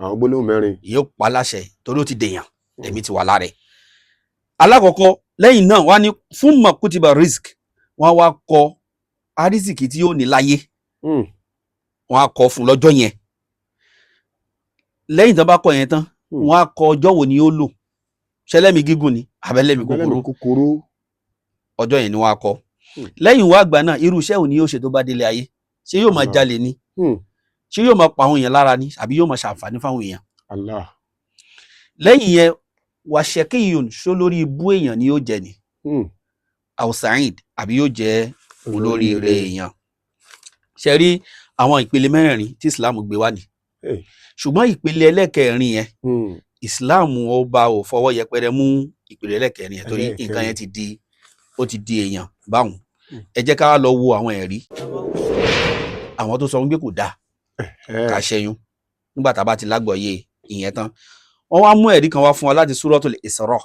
S2: àwọn gbólóhùn mẹ́rin.
S1: yóò pa láṣẹ torí ó ti dèèyàn ẹ̀mí ti wà lára ẹ̀. alákọ̀ọ́kọ́ lẹ́yìn náà wọ́n á ní fún makutiba risk wọ́n wá kọ arísìkì tí yóò ní láyé wọ́n á kọ fún lọ́jọ́ yẹn lẹ́yìn tán bá kọ yẹn tán wọ́n á kọ ọjọ́ wo ni ó lò ṣẹlẹ́mi gígùn ni àbẹ́lẹ́mi kúkúrú ọjọ́ yẹn ni wọ́n á kọ lẹ́yìn wọ́n àgbà náà irú iṣẹ́ òní yóò ṣe tó bá délé ayé ṣé yóò máa jalè ni ṣé yóò máa pa àwọn èèyàn lára ni àbí yóò máa ṣàǹfààní fáwọn èèyàn.
S2: Allah.
S1: lẹ́yìn yẹn wàṣẹ́kìyùn ṣó lórí ibú èèyàn ni yóò jẹ ni alsaid àbí yóò jẹ olóríire èèyàn. ṣe rí àwọn ìpele mẹ́rẹ̀ẹ̀rin tí Islam gbé wá ní ṣùgbọ́n ìpele ẹlẹ́kẹ̀rin yẹn Islam ọba ò fọwọ́ yẹpẹrẹ mú ìpele ẹlẹ́kẹ̀rin yẹn torí nǹkan yẹn ti di èèyàn báwọn. ẹ jẹ́ ká lọ wo àwọn ẹ̀rí àwọn tó sọ wípé kò dáa ká ṣẹ́yún nígbà tá a bá ti lágbọ̀ọ́yé ìyẹn tán wọ́n wá mú ẹ̀rí kan wá fún wa láti Suratul Isra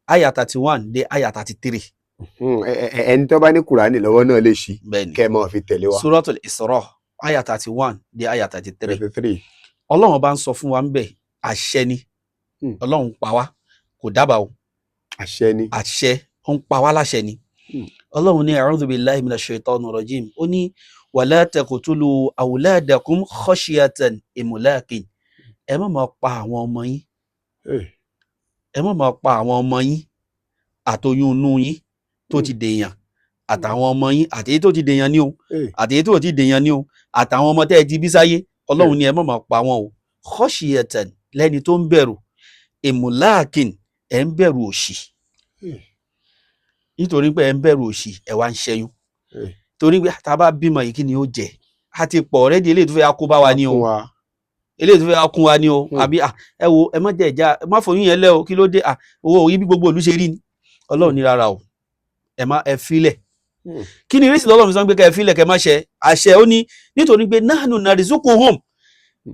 S1: àyà 31 dé àyà 33.
S2: ẹni tó bá ní Kùránì lọ́wọ́ náà lè ṣí kẹ́ ẹ máa fi tẹ̀lé wa.
S1: Suratul Isra àyà 31 dé àyà 33. Ọlọ́run bá ń sọ fún wa ń bẹ̀ àṣẹ ni Ọlọ́run pa wá kò dábàá o.
S2: àṣẹ ni.
S1: àṣẹ ó ń pa wá láṣẹ ni. Ọlọ́run ní a'udhu billahi minash shaitanir rajim ó ní wala taqtulu awladakum khashyatan imlakin ẹ má máa pa àwọn ọmọ yín ẹ má máa pa àwọn ọmọ yín àtoyún inú yín tó ti dèèyàn àtàwọn ọmọ yín àtèyí tó ti dèèyàn ní o àtèyí tó ti dèèyàn ní o àtàwọn ọmọ tẹ́ ẹ ti bí sáyé Ọlọ́run ní ẹ má máa pa wọn o khashyatan lẹ́ni tó ń bẹ̀rù imlakin ẹ̀ ń bẹ̀rù òṣì nítorí pé ẹ̀ ń bẹ̀rù òṣì ẹ̀ wá ń ṣẹ́yún torí pé tá a bá bímọ yìí kí ni ó jẹ a ti pọ̀ rẹ́dí eléyìí tó fẹ́ kó bá wa ní o eléyìí tó fẹ́ kún wa ní o àbí ẹ wo ẹ má jẹ ìjà ẹ má fòyún yẹn lẹ o kí ló dé owó òyìn bí gbogbo ìlú ṣe rí ni Ọlọ́run ní rárá o ẹ filẹ̀ kí ni rísì lọ́lọ́run sọ pé ká ẹ filẹ̀ kẹ má ṣe àṣẹ ó ní nítorí pé nahnu narzuquhum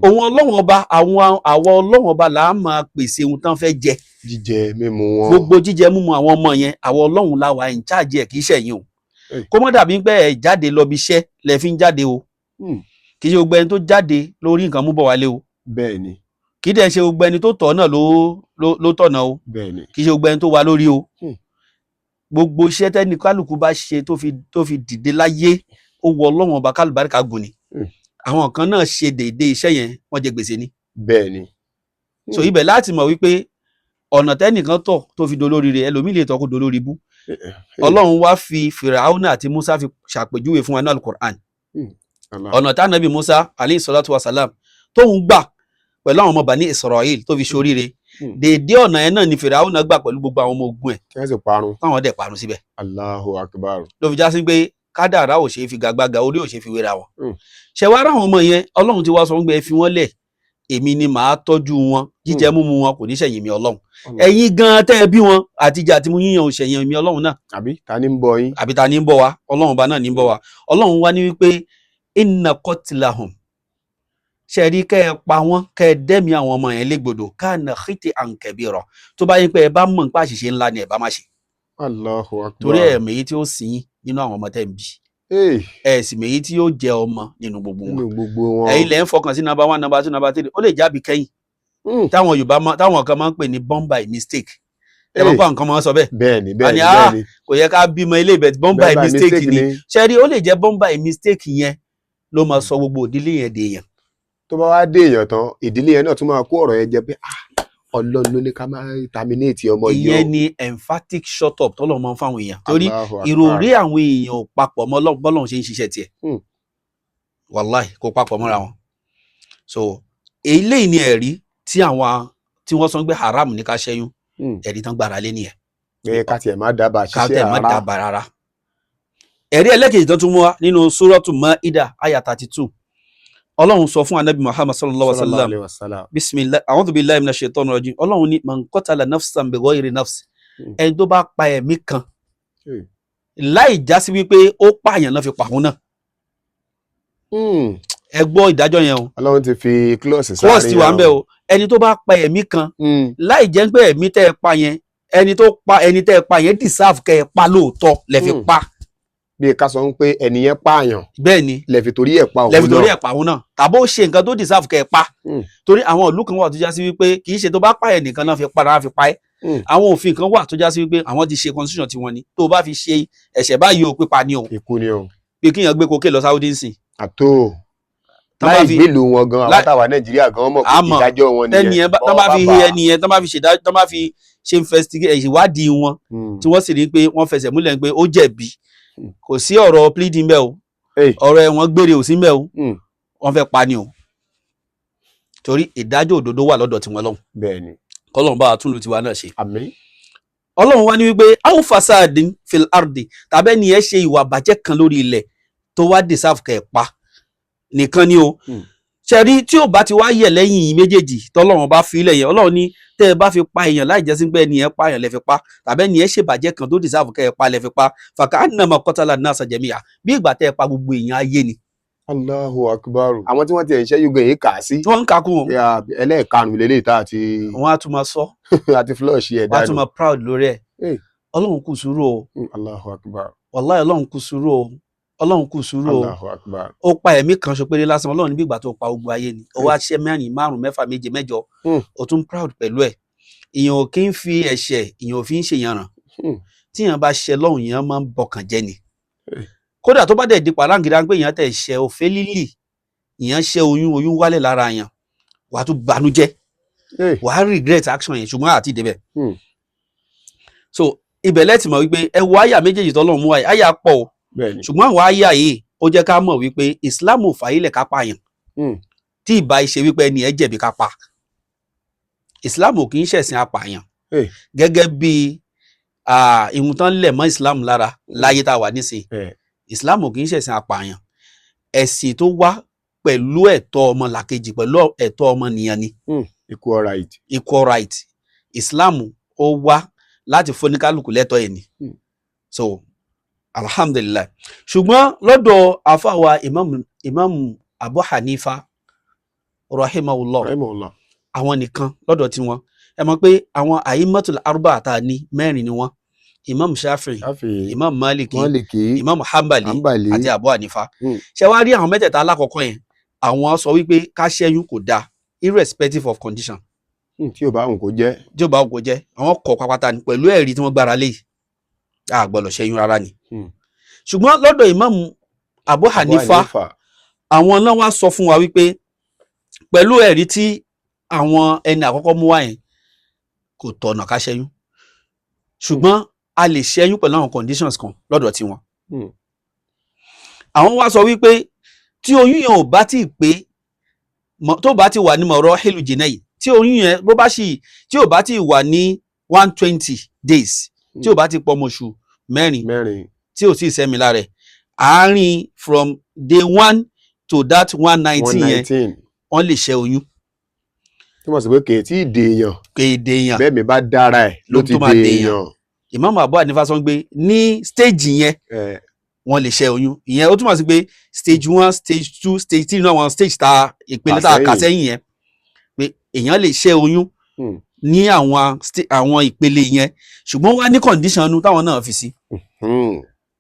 S1: òun Ọlọ́run ọba àwọn Ọlọ́run ọba là á máa pèsè ohun tán fẹ́ jẹ
S2: jíjẹ mímu wọn
S1: gbogbo jíjẹ mímu àwọn ọmọ yẹn àwọn Ọlọ́run la wà in charge ẹ̀ kì í ṣẹ̀yìn o kó mọ́ dàbí pé ẹ jáde lọ bí iṣẹ́ lẹ fi ń jáde o kì í ṣe gbogbo ẹni tó jáde lórí nǹkan mú bọ̀ wálé o
S2: bẹ́ẹ̀ni
S1: kì í dẹ̀ ṣe gbogbo ẹni tó tọ̀ náà ló tọ̀nà o
S2: bẹ́ẹ̀ni
S1: kì í ṣe gbogbo ẹni tó wà lórí o gbogbo iṣẹ́ tẹ́ni kálukú bá ṣe tó fi dìde láyé ó wọ Ọlọ́run ọba kálùbáríkà gùn ni àwọn kan náà ṣe déédé iṣẹ́ yẹn wọ́n jẹ gbèsè ni
S2: bẹ́ẹ̀ni
S1: so ibẹ̀ láti mọ̀ wípé ọ̀nà tẹ́nìkan tọ̀ tó fi dolórí rẹ̀ ẹlòmíì lè tọ́ kó dolórí bú ọlọ́run wá fi Fìràhónà àti Musa fi ṣàpèjúwe fún wa ní Al-Qur'an ọ̀nà tá nàbì Musa alayhi salatu wa salam tóun gbà pẹ̀lú àwọn ọmọ Bani Israel tó fi ṣoríire déédéé ọ̀nà yẹn náà ni Fìràhónà gbà pẹ̀lú gbogbo àwọn ọmọ ogun ẹ̀
S2: kí wọ́n sì parun
S1: táwọn dẹ̀ parun síbẹ̀.
S2: Allahu Akbar.
S1: ló fi já sí pé kádàrá ò ṣe é fi gagbága orí ò ṣe é fi wéra wọn. ṣe wá ráwọn ọmọ yẹn ọlọ́run ti wá sọ pé ẹ fi wọ́n lẹ̀ èmi ni màá tọ́jú wọn jíjẹ múmu wọn kò ní ṣẹ̀yìn mi ọlọ́run ẹ̀yin gan tẹ́ ẹ bí wọn àtijọ́ àti mú yíyan ò ṣẹ̀yìn mi ọlọ́run náà.
S2: àbí ta ni ń bọ yín.
S1: àbí ta ni ń bọ wa ọlọ́run bá náà ní ń bọ wa ọlọ́run wá ní wípé inna qatlahum ṣe rí kẹ́ ẹ pa wọ́n kẹ́ ẹ dẹ́mi àwọn ọmọ yẹn légbodò kana khit'an kabira tó bá yín pé ẹ bá mọ̀ nípa àṣìṣe ńlá ni ẹ bá má ṣe.
S2: Allahu Akbar.
S1: torí ẹ̀ mèyí tí ó sìn nínú àwọn ọmọ tẹ́ ń bí ẹ sì mèyí tí yóò jẹ ọmọ nínú gbogbo wọn ẹ̀yin lẹ ń fọkàn sí number 1 number 2 number 3 ó lè jábì kẹ́yìn táwọn Yorùbá táwọn kan máa ń pè ní born by mistake ẹ mọ̀ pé nǹkan máa ń sọ bẹ́ẹ̀
S2: bẹ́ẹ̀ni
S1: kò yẹ ká bímọ ilé ibẹ̀ born by mistake ni ṣe rí ó lè jẹ́ born by mistake yẹn ló máa sọ gbogbo ìdílé yẹn dé yẹn.
S2: tó bá wá dé èèyàn tán ìdílé yẹn náà tún máa kó ọ̀rọ̀ yẹn jẹ pé Ọlọ́run ló ní ká máa terminate ọmọ yìí.
S1: ìyẹn ni emphatic shut up tọ́lọ́ máa ń fáwọn èèyàn torí ìròrí àwọn èèyàn ò papọ̀ mọ́ bọ́lọ́run ṣe ń ṣiṣẹ́ tiẹ̀ wàláì kó papọ̀ mọ́ra wọn. so eléyìí ni ẹ̀rí tí wọ́n sọ pé haram ní ká ṣẹ́yún ẹ̀rí tán gbára lé nìyẹn.
S2: ká tiẹ̀ má dábàá ṣiṣẹ́
S1: rárá. ẹ̀rí ẹlẹ́kejì tó tún mú wa nínú Suratu Maida aya 32 ọlọ́run sọ fún anabi Muhammad sallallahu alaihi wasallam bismillah a'udhu billahi minash shaitanir rajim ọlọ́run ní man qatala nafsan bighayri nafs ẹni tó bá pa ẹ̀mí kan láì jásí wípé ó pààyàn náà fi pàwọn náà. ẹ gbọ́ ìdájọ́ yẹn o.
S2: ọlọ́run ti fi klọ́ọ̀sì sáré yẹn o.
S1: klọ́ọ̀sì wà ń bẹ̀ o ẹni tó bá pa ẹ̀mí kan láì jẹ́ pé ẹ̀mí tẹ́ ẹ pa yẹn ẹni tẹ́ ẹ pa yẹn deserve kẹ́ ẹ pa lóòótọ́ lẹ fi pa.
S2: bí ká sọ pé ẹnìyẹn pààyàn.
S1: bẹ́ẹ̀ ni
S2: lẹ́fi torí ẹ̀ pa òun náà.
S1: lẹ́fi torí ẹ̀ pa òun náà tàbó ṣe nǹkan tó deserve kẹ́ ẹ pa. torí àwọn ìlú kan wà tó já sí wípé kì í ṣe tó bá pààyàn nìkan náà fi pa náà fi pa ẹ́. àwọn òfin kan wà tó já sí wípé àwọn ti ṣe constitution tiwọn ni tó bá fi ṣe ẹ̀ṣẹ̀ báyìí o pípa ni o.
S2: ikú ni o.
S1: bí kíyàn gbé koké lọ Saudi nsìn.
S2: àtò láì gbèlú wọn gan àwọn táwa Nàìjíríà gan mọ̀ pé ìdájọ́ wọn nìyẹn.
S1: tán bá fi he ẹni yẹn tán bá fi ṣe ìwádìí wọn tí wọ́n sì rí pé wọ́n fẹsẹ̀ múlẹ̀ pé ó jẹ̀bi kò sí ọ̀rọ̀ pleading bẹ́ẹ̀ o ọ̀rọ̀ ẹ̀wọ̀n gbére ò sí bẹ́ẹ̀ o wọ́n fẹ́ pa ni o torí ìdájọ́ òdodo wà lọ́dọ̀ tiwọn lọ́hùn.
S2: bẹ́ẹ̀ni
S1: kọ́lọ́run bá tún lu tiwa náà ṣe.
S2: àmín.
S1: ọlọ́run wá ní wípé aw fasadin fil ardi tàbẹ́ ni ẹ ṣe ìwà bàjẹ́ kan lórí ilẹ̀ tó wá deserve kẹ́ ẹ̀ pa nìkan ni o ṣẹ̀rí tí ò bá ti wá yẹ̀ lẹ́yìn méjèèjì tọ́lọ́run bá fi ilẹ̀ yẹn ọlọ́run ní tẹ́ ẹ bá fi pa èèyàn láì jẹ́ sí pé ẹni yẹn pa èèyàn lẹ fi pa tàbí ẹni yẹn ṣèbàjẹ́ kan tó deserve kẹ́ ẹ pa lẹ fi pa fàkà annama qatala an-nasa jami'a bí ìgbà tẹ́ ẹ pa gbogbo èèyàn ayé ni.
S2: Allahu Akbar. àwọn tí wọ́n ti ẹ̀ ń ṣẹ́ yóò yìí kà á sí.
S1: wọ́n ń kakú wọn.
S2: ẹlẹ́ẹ̀karùn-ún lélẹ́yìí tá àti.
S1: wọ́n á tún máa sọ.
S2: àti flush ẹ̀ dànù.
S1: wọ́n á tún máa proud lórí ẹ̀. ọlọ́run kù sùúrù o.
S2: Allahu Akbar.
S1: wallahi ọlọ́run kù sùúrù o. ọlọ́run kù sùúrù o.
S2: Allahu Akbar.
S1: ó pa ẹ̀mí kan ṣo péré lásán ọlọ́run níbi ìgbà tó pa gbogbo ayé ni. ó wá ṣe mẹ́rin márùn mẹ́fà méje mẹ́jọ. ó tún proud pẹ̀lú ẹ̀. ìyẹn ò kí ń fi ẹ̀ṣẹ̀ ìyẹn ò fi ń ṣèyànràn. tíyàn bá ṣe lọ́hùn yẹn máa ń bọkàn jẹ́ ni. kódà tó bá dẹ̀ di pàráǹgídá pé èèyàn tẹ̀ ṣe òfé lílì ìyẹn ṣe oyún wálẹ̀ lára yẹn wàá tún banújẹ́ wàá regret action yẹn ṣùgbọ́n àti ìdẹ́bẹ̀. so ibẹ̀ lẹ́tì mọ̀ wípé ẹ wo àyà méjèèjì tọ́lọ́run mú àyà pọ̀ o ṣùgbọ́n àwọn àyà yìí ó jẹ́ ká mọ̀ wípé Islam ò fàyílẹ̀ ká pààyàn tí ìbá ṣe wípé ẹni ẹ jẹ̀bi ká pa Islam ò kì í ṣẹ̀sìn apààyàn gẹ́gẹ́ bí ìhun tán lẹ̀ mọ́ Islam lára láyé tá a wà nísìnyí Islam ò kì í ṣẹ̀sìn apààyàn ẹ̀sìn tó wá pẹ̀lú ẹ̀tọ́ ọmọlàkejì pẹ̀lú ẹ̀tọ́ ọmọnìyàn ni.
S2: equal right.
S1: equal right. Islam ó wá láti fún oníkálukú lẹ́tọ́ ẹ̀ ni. so alhamdulillah ṣùgbọ́n lọ́dọ̀ àfàwà imam Abu Hanifa rahimahullah àwọn nìkan lọ́dọ̀ tí wọ́n ẹ mọ̀ pé àwọn àyímọ́tul arba àtà ní mẹ́rin ni wọ́n imam Shafi'i imam Maliki imam Hanbali àti Abu Hanifa ṣe wá rí àwọn mẹ́tẹ̀ẹ̀ta alákọ̀ọ́kọ́ yẹn àwọn sọ wípé ká ṣẹ́yún kò dáa irrespective of condition.
S2: tí ò bá òun kò jẹ́.
S1: tí ò bá òun kò jẹ́ àwọn kọ̀ pápátá ni pẹ̀lú ẹ̀rí tí wọ́n gbára lé a gbọ́dọ̀ ṣẹ́yún rárá ni. ṣùgbọ́n lọ́dọ̀ imam Abu Hanifa àwọn náà wá sọ fún wa wípé pẹ̀lú ẹ̀rí tí àwọn ẹni àkọ́kọ́ mú wá yẹn kò tọ̀nà ká ṣẹ́yún ṣùgbọ́n a lè ṣẹ́yún pẹ̀lú àwọn conditions kan lọ́dọ̀ tiwọn. Àwọn wá sọ wípé tí oyún yẹn ò bá ti pé tó bá ti wà ní mọ̀rọ̀ hélù jìnnà yìí tí oyún yẹn bó bá sì tí ò bá ti wà ní 120 days tí ò bá ti pọ̀ mọ̀ṣù mẹ́rin tí ò sì sẹ́mi lára ẹ̀ àárín from day 1 to that 119 yẹn wọ́n lè ṣẹ́ oyún.
S2: Tí wọ́n sọ pé kèétí ìdèèyàn.
S1: Kèédèèyàn.
S2: Bẹ́ẹ̀ mi bá dára ẹ̀ ló ti dèèyàn.
S1: Imam Abu Hanifa sọ pé ní stage yẹn wọ́n lè ṣẹ́ oyún. Ìyẹn ó túmọ̀ sí pé stage 1, stage 2, stage 3 náà wọ́n stage ta ìpele tá a kà sẹ́yìn yẹn pé èèyàn lè ṣẹ́ oyún ní àwọn ìpele yẹn ṣùgbọ́n wá ní condition nu táwọn náà fi sí.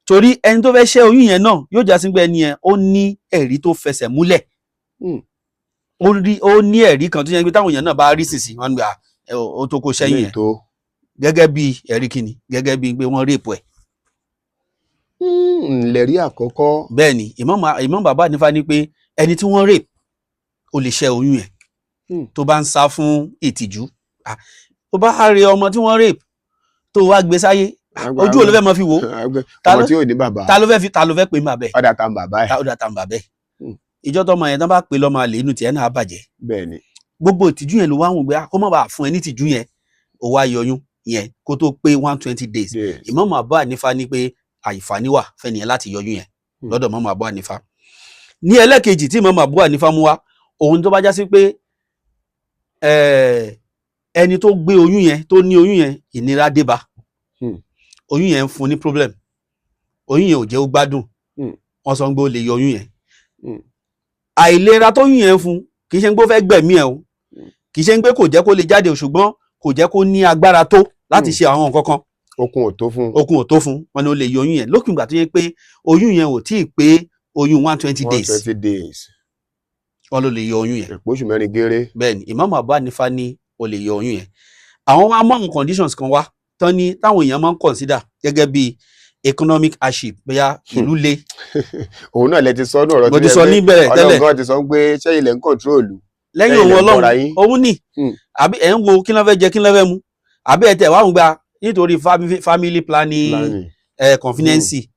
S1: Torí ẹni tó fẹ́ ṣẹ́ oyún yẹn náà yóò já sí pé ẹni yẹn ó ní ẹ̀rí tó fẹsẹ̀ múlẹ̀. Ó ní ẹ̀rí kan tó yẹ pé táwọn èèyàn náà bá rí sísì wọn gbà ó tó kó ṣẹ́yìn yẹn gẹ́gẹ́ bí ẹ̀rí kìíní gẹ́gẹ́ bí pé wọ́n rèpù ẹ̀.
S2: Lẹ̀rí àkọ́kọ́.
S1: Bẹ́ẹ̀ ni Imam Baba Hanifa ní pé ẹni tí wọ́n rèpù ó lè ṣẹ́ oyún yẹn tó bá ń sá fún ìtìjú. Tó bá rí ọmọ tí wọ́n rèpù tó wá gbé sáyé ojú ò ló fẹ́ mọ fi wò
S2: ọmọ tí ò ní bàbá
S1: ta ló fẹ́ pè má bẹ́ẹ̀
S2: ọ̀dà tàn bàbá ẹ̀
S1: ọ̀dà tàn bàbá ẹ̀ ìjọ tọmọ yẹn tán bá pè lọ́mọ àlè inú tiẹ̀ náà bàjẹ́.
S2: Bẹ́ẹ̀ni.
S1: Gbogbo ìtìjú yẹn ló wá wùn gbé kó má bàa fún ẹ ní ìtìjú yẹn ó wá yọyún yẹn kó tó pé 120 days. Imam Abu Hanifa ní pé àìfàní wà fẹ́ni yẹn láti yọyún yẹn lọ́dọ̀ Imam Abu Hanifa. Ní ẹlẹ́kejì tí Imam Abu Hanifa mú wá òun tó bá já sí pé ẹni tó gbé oyún yẹn tó ní oyún yẹn ìnira dé bá oyún yẹn ń fún ní problem oyún yẹn ò jẹ́ ó gbádùn wọ́n sọ pé ó lè yọ oyún yẹn. Àìlera tó yún yẹn fún kì í ṣe pé ó fẹ́ gbẹ̀mí ẹ̀ o kì í ṣe pé kò jẹ́ kó lè jáde o ṣùgbọ́n kò jẹ́ kó ní agbára tó láti ṣe àwọn nǹkan kan.
S2: Okun ò tó fún.
S1: Wọ́n ní ó lè yọ oyún yẹn lókùn ìgbà tó yẹ pé oyún yẹn ò tí ì pé oyún 120 days.
S2: 120 days.
S1: Wọ́n ló lè yọ oyún yẹn.
S2: Oṣù mẹ́rin géré.
S1: Bẹ́ẹ̀ni Imam Abu Hanifa ní ó lè yọ oyún yẹn. Àwọn wá mọ àwọn conditions kan wá tán ní táwọn èèyàn máa ń consider gẹ́gẹ́ bí economic hardship bóyá ìlú le.
S2: Òun náà lẹ ti sọ ní ọ̀rọ̀
S1: tí ẹ bẹ́ẹ̀
S2: Ọlọ́run gan ti sọ pé ṣé ilẹ̀ ń kọ̀ntrólù.
S1: Lẹ́yìn òun Ọlọ́run òun ní àbí ẹ̀ ń wo kí ló fẹ́ jẹ kí ló fẹ́ mu àbí ẹ̀ tẹ̀ wá ń gba nítorí family planning convenience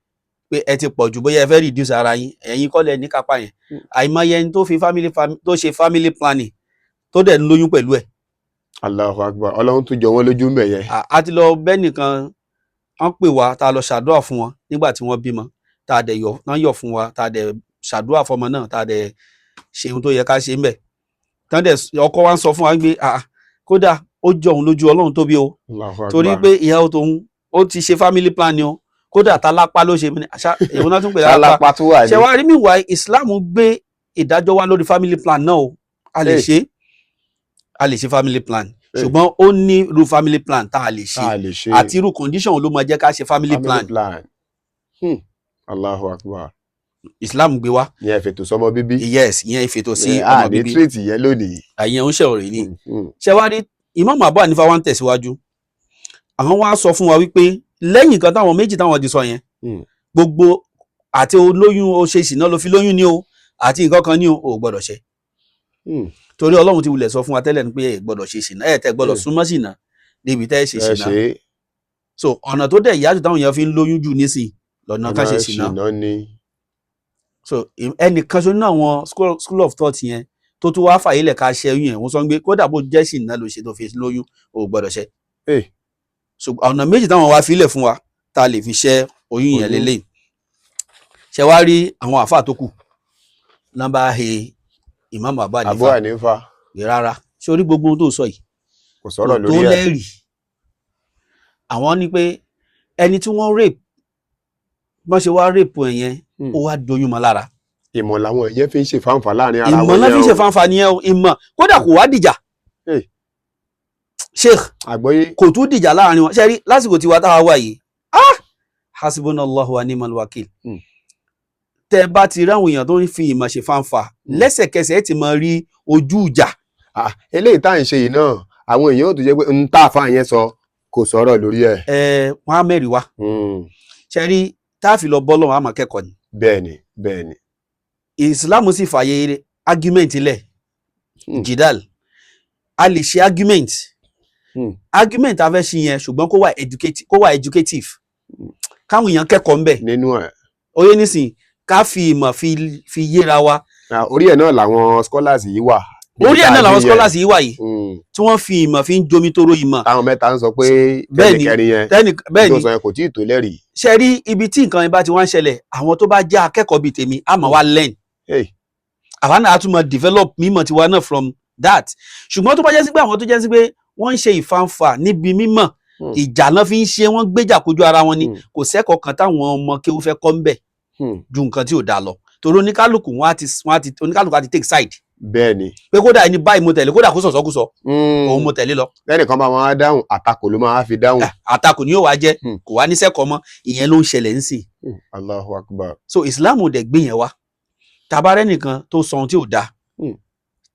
S1: pé ẹ ti pọ̀ jù bóyá ẹ fẹ́ reduce ara yín ẹ̀yin kọ́ lẹ ní kápá yẹn àìmọye ẹni tó ṣe family planning tó dẹ̀ ń lóyún pẹ̀lú ẹ̀.
S2: Allahu Akbar Ọlọ́run tún jọ wọ́n lójú mẹ́ yẹn.
S1: A ti lọ bẹ́ẹ̀ nìkan wọ́n pè wá tá a lọ ṣàdúrà fún wọn nígbà tí wọ́n bímọ tá a dẹ̀ yọ̀ fún wa tá a dẹ̀ ṣàdúrà fọmọ náà tá a dẹ̀ ṣe ohun tó yẹ ká ṣe ń bẹ̀. Tán dẹ̀ ọkọ wa ń sọ fún wa pé kódà ó jọ òun lójú Ọlọ́run tóbi o torí pé ìyàwó tòun ó ti ṣe family plan ni o kódà tálápá ló ṣe èwo náà tún pè lálápá ṣe wá rí mi wá Islam gbé ìdájọ́ wá lórí family plan náà o a lè ṣe family plan ṣùgbọ́n ó ní irú family plan tá a lè ṣe àti irú condition ló máa jẹ́ ká ṣe family plan.
S2: Allahu Akbar.
S1: Islam gbé wá.
S2: Ìyẹn ìfètò sọmọ bíbí.
S1: Yes ìyẹn ìfètò sí ọmọ bíbí.
S2: Àní tírètì yẹn lónìí.
S1: Àyẹn ń ṣe ọ̀rọ̀ yìí ni. Ṣé wá rí Imam Abu Hanifa wá ń tẹ̀síwájú àwọn wá sọ fún wa wípé lẹ́yìn kan táwọn méjì táwọn ti sọ yẹn gbogbo àti olóyún ó ṣe ìsìná ló fi lóyún ní o àti nǹkan kan ní o ò gbọ́dọ̀ ṣe. Torí Ọlọ́run ti wulẹ̀ sọ fún wa tẹ́lẹ̀ ní pé ẹ gbọ́dọ̀ ṣe ìsìná ẹ̀ tẹ́ gbọ́dọ̀ súnmọ́ sìná níbi tẹ́ ṣe ìsìná. So ọ̀nà tó dẹ̀ ìyájú táwọn èèyàn fi ń lóyún jù nísìn lọ́nà ká ṣe ìsìná. So ẹnìkan ṣo nínú àwọn school of thought yẹn tó tún wá fàyílẹ̀ ká ṣe oyún yẹn wọ́n sọ pé kódà bó jẹ́ ìsìná ló ṣe tó fi lóyún ò gbọ́dọ̀ ṣe. So ọ̀nà méjì táwọn wá filẹ̀ fún wa tá a lè fi ṣẹ́ oyún yẹn lélẹ̀ ṣe wá rí àwọn àfáà tó kù nọ́mbà he Imam Abu
S2: Hanifa
S1: rárá ṣé orí gbogbo ohun tó sọ yìí
S2: kò sọ̀rọ̀ lórí ẹ̀
S1: tó lẹ́rìí àwọn ní pé ẹni tí wọ́n rape bọ́n ṣe wá rape ẹ̀ yẹn ó wá doyún mọ́ lára.
S2: Ìmọ̀ làwọn ẹ̀yẹ́ fi ń ṣe fáǹfà láàrin ara wọn.
S1: Ìmọ̀ náà fi ń ṣe fáǹfà nìyẹn o ìmọ̀ kódà kò wá dìjà sheikh
S2: àgbọ́yé
S1: kò tún dìjà láàrin wọn ṣe rí lásìkò tí wa táwa wà yìí hasbunallahu wa ni'mal wakil tẹ bá ti ráwọn èèyàn tó ń fi ìmọ̀ ṣe fáǹfà lẹ́sẹ̀kẹsẹ̀ ti mọ rí ojú ìjà.
S2: Eléyìí tá à ń ṣe yìí náà àwọn èèyàn ò tó jẹ́ pé ń tá àfa yẹn sọ kò sọ̀rọ̀ lórí ẹ̀.
S1: Wọ́n á mẹ́rin wá ṣe rí táàfin lọ bọ́ lọ́wọ́ àmọ́ kẹ́kọ̀ọ́ ni.
S2: Bẹ́ẹ̀ni.
S1: Islam sì fààyè argument lẹ̀ jidal a lè ṣe argument argument a fẹ́ ṣe yẹn ṣùgbọ́n kó wà educative káwọn èèyàn kẹ́kọ̀ọ́ ńbẹ̀
S2: nínú ẹ̀
S1: oyè nísìn ká fi ìmọ̀ fi yéra wa.
S2: orí ẹ̀ náà làwọn scholars yìí wà.
S1: orí ẹ̀ náà làwọn scholars yìí wà yìí tí wọ́n fi ìmọ̀ fi ń jomi toro ìmọ̀.
S2: táwọn mẹ́ta ń sọ pé tẹ́nìkẹ́rin yẹn tó sọ yẹn kò tí ì tó lẹ́rìí.
S1: ṣe rí ibi tí nǹkan yẹn bá ti wá ń ṣẹlẹ̀ àwọn tó bá jẹ́ akẹ́kọ̀ọ́ bíi tèmi á máa wá learn. àwa náà á tún máa develop mímọ̀ tiwa náà from that. ṣùgbọ́n tó bá jẹ́ sí pé àwọn tó jẹ́ sí pé wọ́n ń ṣe ìfanfà níbi mímọ̀ ìjà náà fi ń ṣe wọ́n gbéjà kojú ara wọn ni kò sẹ́kọ̀ọ́ kan táwọn ọmọ kéwú fẹ́ kọ́ ń bẹ̀ ju nǹkan tí ò dáa lọ torí oníkálùkù oníkálùkù á ti take side.
S2: bẹ́ẹ̀ni.
S1: pé kódà ẹni báyìí mo tẹ̀lé kódà kó sọ̀sọ́kùsọ òun mo tẹ̀lé lọ.
S2: lẹ́nìkan bá wọn á dáhùn àtakò ló máa fi dáhùn.
S1: àtakò ni yóò wá jẹ́ kò wá ní sẹ́kọ̀ọ́ mọ́ ìyẹn ló ń ṣẹlẹ̀ ń sìn.
S2: Allahu Akbar.
S1: so Islam ò dẹ̀ gbé yẹn wá tabarẹ́ nìkan tó sọ ohun tí ò dáa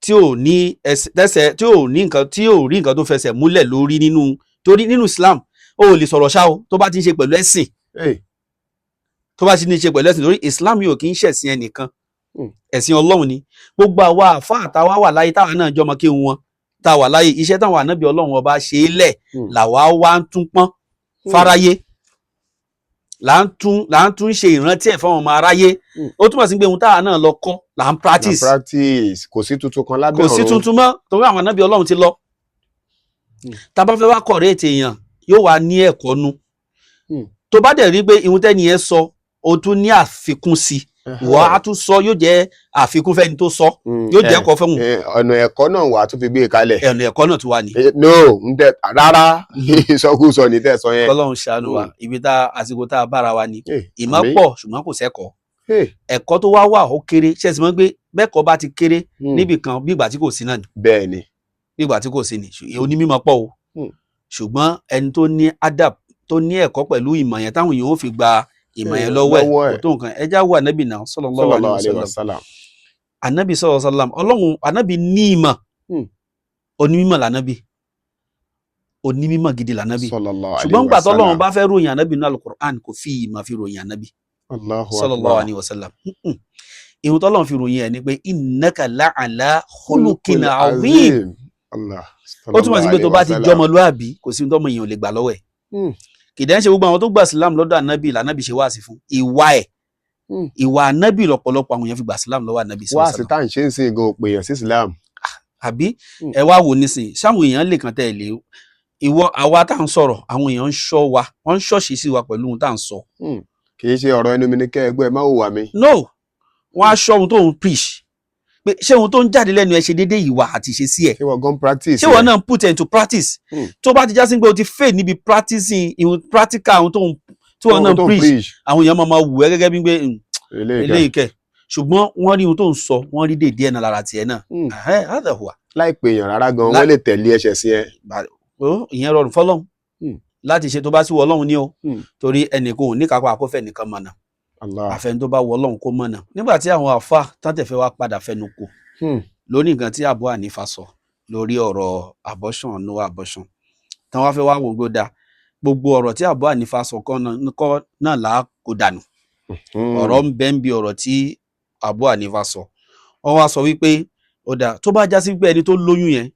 S1: tí ò ní ẹsẹ̀ tí ò ní nǹkan tí ò rí nǹkan tó fẹsẹ̀ múlẹ̀ lórí torí nínú Islam ó lè sọ̀rọ̀ ṣá o tó bá ti ń ṣe pẹ̀lú ẹ̀sìn tó bá ti ní ṣe pẹ̀lú ẹ̀sìn lórí Islam yóò kì í ṣẹ̀sìn ẹnìkan ẹ̀sìn Ọlọ́run ni gbogbo àwa àfáà táwa wà láyé táwa náà jọmọ kí wọn tá wà láyé iṣẹ́ táwọn ànábì Ọlọ́run ọba ṣe é lẹ̀ làwa wá ń tún pọ́n fáráyé là ń tún ṣe ìrántí ẹ̀ fáwọn ọmọ aráyé ó túmọ̀ sí pé ohun táwa náà lọ kọ́ là ń practice
S2: kò sí tuntun kan lábẹ́ ọ̀run
S1: kò sí tuntun mọ́ torí àwọn ànábì Ọlọ́run ti lọ tá bá fẹ́ wá kọ̀rẹ́ ètè èèyàn yóò wá ní ẹ̀kọ́ nu tó bá dẹ̀ rí pé ihun tẹ́ni yẹn sọ o tún ní àfikún sí wà á tún sọ yóò jẹ́ àfikún fẹ́ni tó sọ yóò jẹ́ ẹ̀kọ́ fẹ́hùn.
S2: ọ̀nà ẹ̀kọ́ náà wà á tún fi gbé e kalẹ̀.
S1: ọ̀nà ẹ̀kọ́ náà tún wà ní.
S2: no rárá ìsọkúsọ ní tẹ́ sọ yẹn.
S1: Ọlọ́run ṣàánú wa ibi àsìkò tá a bára wa ni ìmọ̀ pọ̀ ṣùgbọ́n kò sẹ́kọ̀ọ́ ẹ̀kọ́ tó wà ó kéré ṣe sì mọ̀ pé bẹ́ẹ̀kọ́ bá ti kéré níbì kan bí ìgbà tí kò sí náà ni.
S2: bẹ́ẹ̀ ni.
S1: bí ìgbà tí kò sí ni onímọ̀ pọ̀ o ṣùgbọ́n ẹni tó ní adab tó ní ẹ̀kọ́ pẹ̀lú ìmọ̀ yẹn táwọn èèyàn ó fi gba ìmọ̀ yẹn lọ́wọ́ ẹ̀ kò tó nǹkan ẹja wo ànábì náà sallallahu alaihi wasallam ànábì sallallahu alaihi wasallam Ọlọ́run ànábì ní ìmọ̀ onímọ̀ lànábì onímọ̀ gidi lànábì ṣùgbọ́n gbà tó Ọlọ́run bá fẹ́ ròyìn ànábì nínú Al-Qur'an kò fi ìmọ̀ fi ròyìn ànábì sallallahu alaihi wasallam ìhun tó Ọlọ́run fi ròyìn ẹ̀ ni pé innaka la'ala khuluqin azim ó túmọ̀ sí pé tó bá ti jọmọlúàbí kò sí tọ́mọ èèyàn lè gbà lọ́wọ́ ẹ̀ kìdẹ́ ń ṣe gbogbo àwọn tó gba Islam lọ́dọ̀ ànábì lànábì ṣe wáàsí fún ìwà ànábì lọ́pọ̀lọpọ̀ àwọn èèyàn fi gba Islam lọ́wọ́ ànábì sí
S2: wáàsí tá à ń ṣe ń sìn gan òpè èèyàn sí Islam.
S1: àbí ẹ wá wò nísìn sáwọn èèyàn lè kàn tẹ̀lé ìwọ àwa tá à ń sọ̀rọ̀ àwọn èèyàn ń ṣọ́ wa wọ́n ń ṣọ́ọ̀ṣì sí wa pẹ̀lú ohun tá à ń sọ.
S2: kì í ṣe ọ̀rọ̀ ẹnu mi ní kẹ́ ẹgbẹ́ má wò wá mi.
S1: no wọ́n á ṣọ́ ohun tó ń preach pé ṣé ohun tó ń jáde lẹ́nu ẹ ṣe déédéé ìwà àti ìṣe sí ẹ.
S2: ṣé wọ́n gan practice.
S1: ṣé wọ́n náà put into practice. tó bá ti já sí pé o ti fail níbi practicing ìhun practical ohun tí wọ́n náà preach àwọn èèyàn máa wù ẹ́ gẹ́gẹ́ bí pé eléyìí kẹ̀ ṣùgbọ́n wọ́n rí ohun tó ń sọ wọ́n rí déédéé ẹ̀ náà lára tiẹ̀ náà.
S2: láìpẹ́ èèyàn rárá gan wọ́n lè tẹ̀lé ẹsẹ̀ sí ẹ.
S1: ìyẹn rọrùn fọ́lọ́run láti ṣe tó bá sí wọ Ọlọ́run ní o torí ẹnìkan ò ní kápá àkọ́fẹ́ nìkan mọ̀nà àfẹn tó bá wọ Ọlọ́run kó mọ̀nà nígbà tí àwọn àfa tàǹtẹ̀fẹ́ wa padà fẹnu kò lórí nǹkan tí Abu Hanifa sọ lórí ọ̀rọ̀ abortion no abortion táwọn wá fẹ́ wá wò gbódà gbogbo ọ̀rọ̀ tí Abu Hanifa sọ kọ́ náà là á kó dànù ọ̀rọ̀ ń bẹ ń bi ọ̀rọ̀ tí Abu Hanifa sọ wọ́n wá sọ wípé ó dà tó bá já sí pé ẹni tó lóyún yẹn